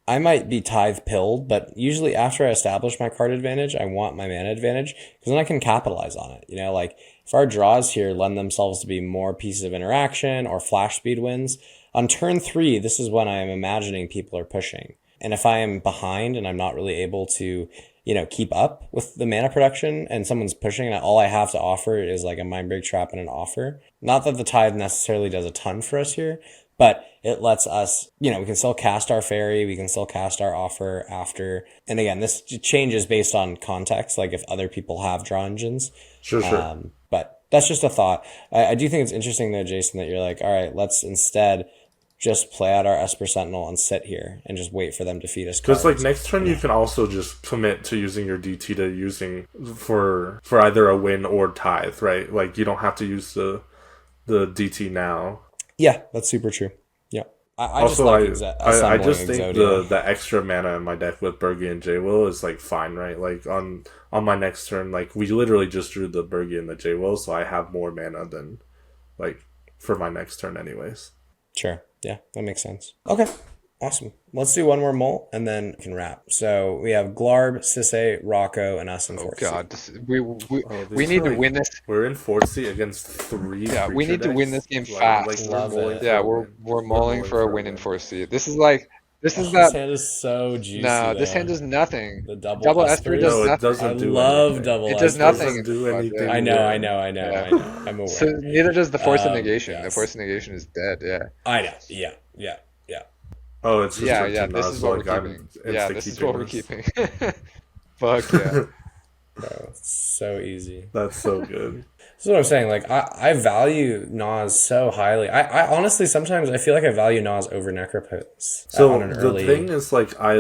I might be Tithe pilled, but usually after I establish my card advantage, I want my mana advantage because then I can capitalize on it. Like if our draws here lend themselves to be more pieces of interaction or flash speed wins, on turn 3, this is when I am imagining people are pushing. And if I am behind and I'm not really able to, keep up with the mana production and someone's pushing and all I have to offer is like a Mindbreak Trap and an offer. Not that the Tithe necessarily does a ton for us here, but it lets us, we can still cast our fairy, we can still cast our offer after. And again, this changes based on context, like if other people have draw engines. Sure. But that's just a thought. I do think it's interesting though, Jason, that you're like, all right, let's instead just play out our Esper Sentinel and sit here and just wait for them to feed us cards. Because next turn you can also just commit to using your DT to using for either a win or Tithe, right? Like you don't have to use the DT now. Yeah, that's super true. Yeah. I just think Exodia. the extra mana in my deck with Bergie and J-Will is fine, right? Like on my next turn, we literally just drew the Bergie and the J-Will, so I have more mana than for my next turn anyways. Sure. Yeah, that makes sense. Okay. Awesome. Let's do one more mult and then we can wrap. So we have Glarb, Sisse, Rocco, and us in 4th. Oh god, we need to win this. We're in 4th seat against 3. Yeah, we need to win this game fast. Love it. Yeah, we're mulling for a win in 4th seat. This is this hand is so juicy. No, this hand does nothing. The double Esper does nothing. It doesn't do love anything. double It does Esper. nothing. Doesn't do anything. I know. Yeah. I'm aware. So neither does the Force of Negation. Yes. The Force of Negation is dead. Yeah. I know. Yeah. Oh, it's just This is what we're keeping. Yeah, this is what we're keeping. Fuck yeah. Bro, it's so easy. That's so good. This is what I'm saying. I value Nas so highly. I honestly sometimes I feel like I value Nas over Necropotence. So the thing is, I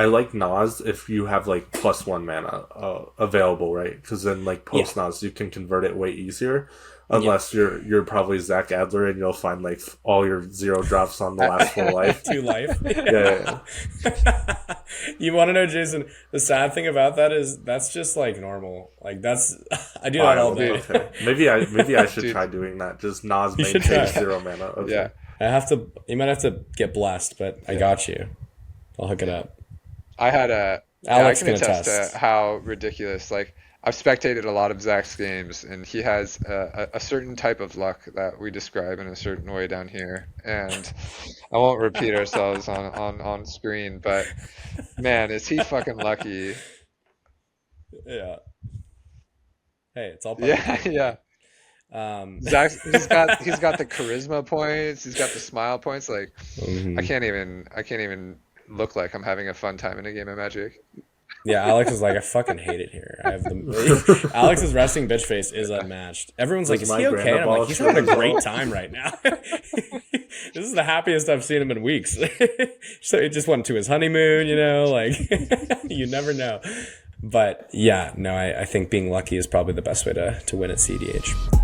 like Nas if you have +1 mana available, right? Because then post Nas you can convert it way easier. Unless you're probably Zach Adler and you'll find all your 0 drops on the last 4 life. 2 life. Yeah. You want to know, Jason? The sad thing about that is that's just normal. That's I do that all day. Okay. Maybe I should try doing that. Just Nas maintain 0 mana. Okay. Yeah. I have to. You might have to get blessed, but I got you. I'll hook it up. I had Alex I can can attest attest. to how ridiculous. I've spectated a lot of Zach's games, and he has a certain type of luck that we describe in a certain way down here. And I won't repeat ourselves on screen, but man, is he fucking lucky? Yeah. Hey, it's all. Yeah. Zach's he's got the charisma points. He's got the smile points. I can't even look like I'm having a fun time in a game of Magic. Yeah, Alex is I fucking hate it here. Alex's resting bitch face is unmatched. Everyone's like, is he okay? And I'm he's having a great time right now. This is the happiest I've seen him in weeks. So he just went to his honeymoon, you never know. But yeah, no, I think being lucky is probably the best way to win at cEDH.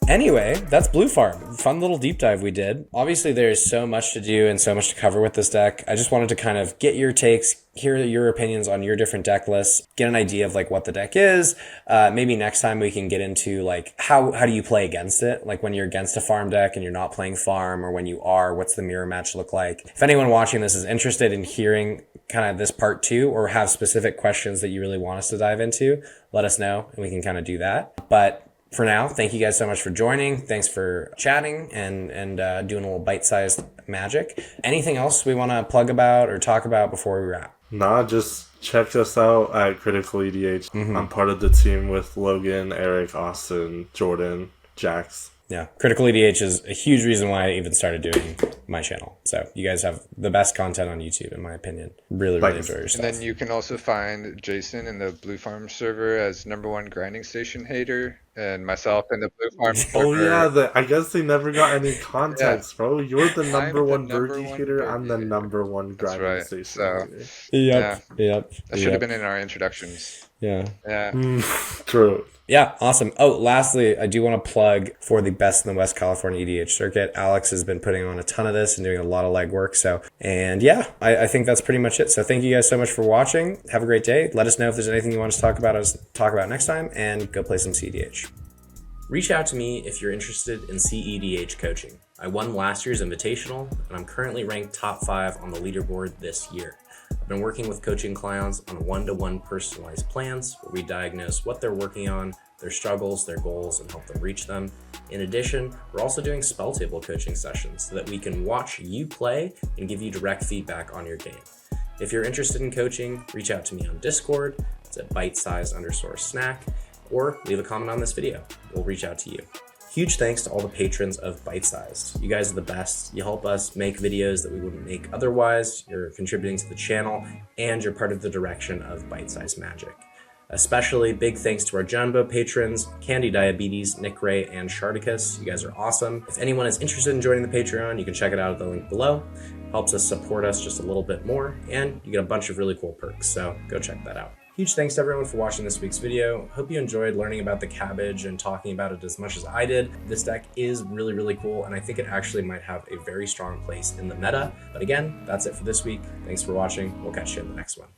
Anyway, that's Blue Farm. Fun little deep dive we did. Obviously, there's so much to do and so much to cover with this deck. I just wanted to kind of get your takes, hear your opinions on your different deck lists, get an idea of what the deck is. Maybe next time we can get into how do you play against it? When you're against a farm deck and you're not playing farm, or when you are, what's the mirror match look like? If anyone watching this is interested in hearing kind of this part 2 or have specific questions that you really want us to dive into, let us know and we can kind of do that. But for now, thank you guys so much for joining. Thanks for chatting and doing a little bite-sized magic. Anything else we want to plug about or talk about before we wrap? Nah, just check us out at Critical EDH. I'm part of the team with Logan, Eric, Austin, Jordan, Jax. Yeah, Critical EDH is a huge reason why I even started doing my channel. So you guys have the best content on YouTube, in my opinion. Really enjoy your stuff. And then you can also find Jason in the Blue Farm server as #1 grinding station hater, and myself in the Blue Farm server. Oh yeah, I guess they never got any context, bro. You're the #1 Bergie hater. I'm the #1 grinding station hater. Yep. That should have been in our introductions. Yeah. True. Yeah, awesome. Oh, lastly, I do want to plug for the best in the West California EDH circuit. Alex has been putting on a ton of this and doing a lot of legwork. I think that's pretty much it. So thank you guys so much for watching. Have a great day. Let us know if there's anything you want us to talk about next time, and go play some cEDH. Reach out to me if you're interested in cEDH coaching. I won last year's Invitational, and I'm currently ranked top 5 on the leaderboard this year. I've been working with coaching clients on one-to-one personalized plans where we diagnose what they're working on, their struggles, their goals, and help them reach them. In addition, we're also doing spell table coaching sessions so that we can watch you play and give you direct feedback on your game. If you're interested in coaching, reach out to me on Discord. It's at bitesize_snack, or leave a comment on this video. We'll reach out to you. Huge thanks to all the patrons of Bite Sized. You guys are the best. You help us make videos that we wouldn't make otherwise. You're contributing to the channel, and you're part of the direction of Bite Size Magic. Especially big thanks to our Jumbo patrons, Candy Diabetes, Nick Ray, and Sharticus. You guys are awesome. If anyone is interested in joining the Patreon, you can check it out at the link below. Helps us support us just a little bit more, and you get a bunch of really cool perks, so go check that out. Huge thanks to everyone for watching this week's video. Hope you enjoyed learning about the cabbage and talking about it as much as I did. This deck is really, really cool, and I think it actually might have a very strong place in the meta. But again, that's it for this week. Thanks for watching. We'll catch you in the next one.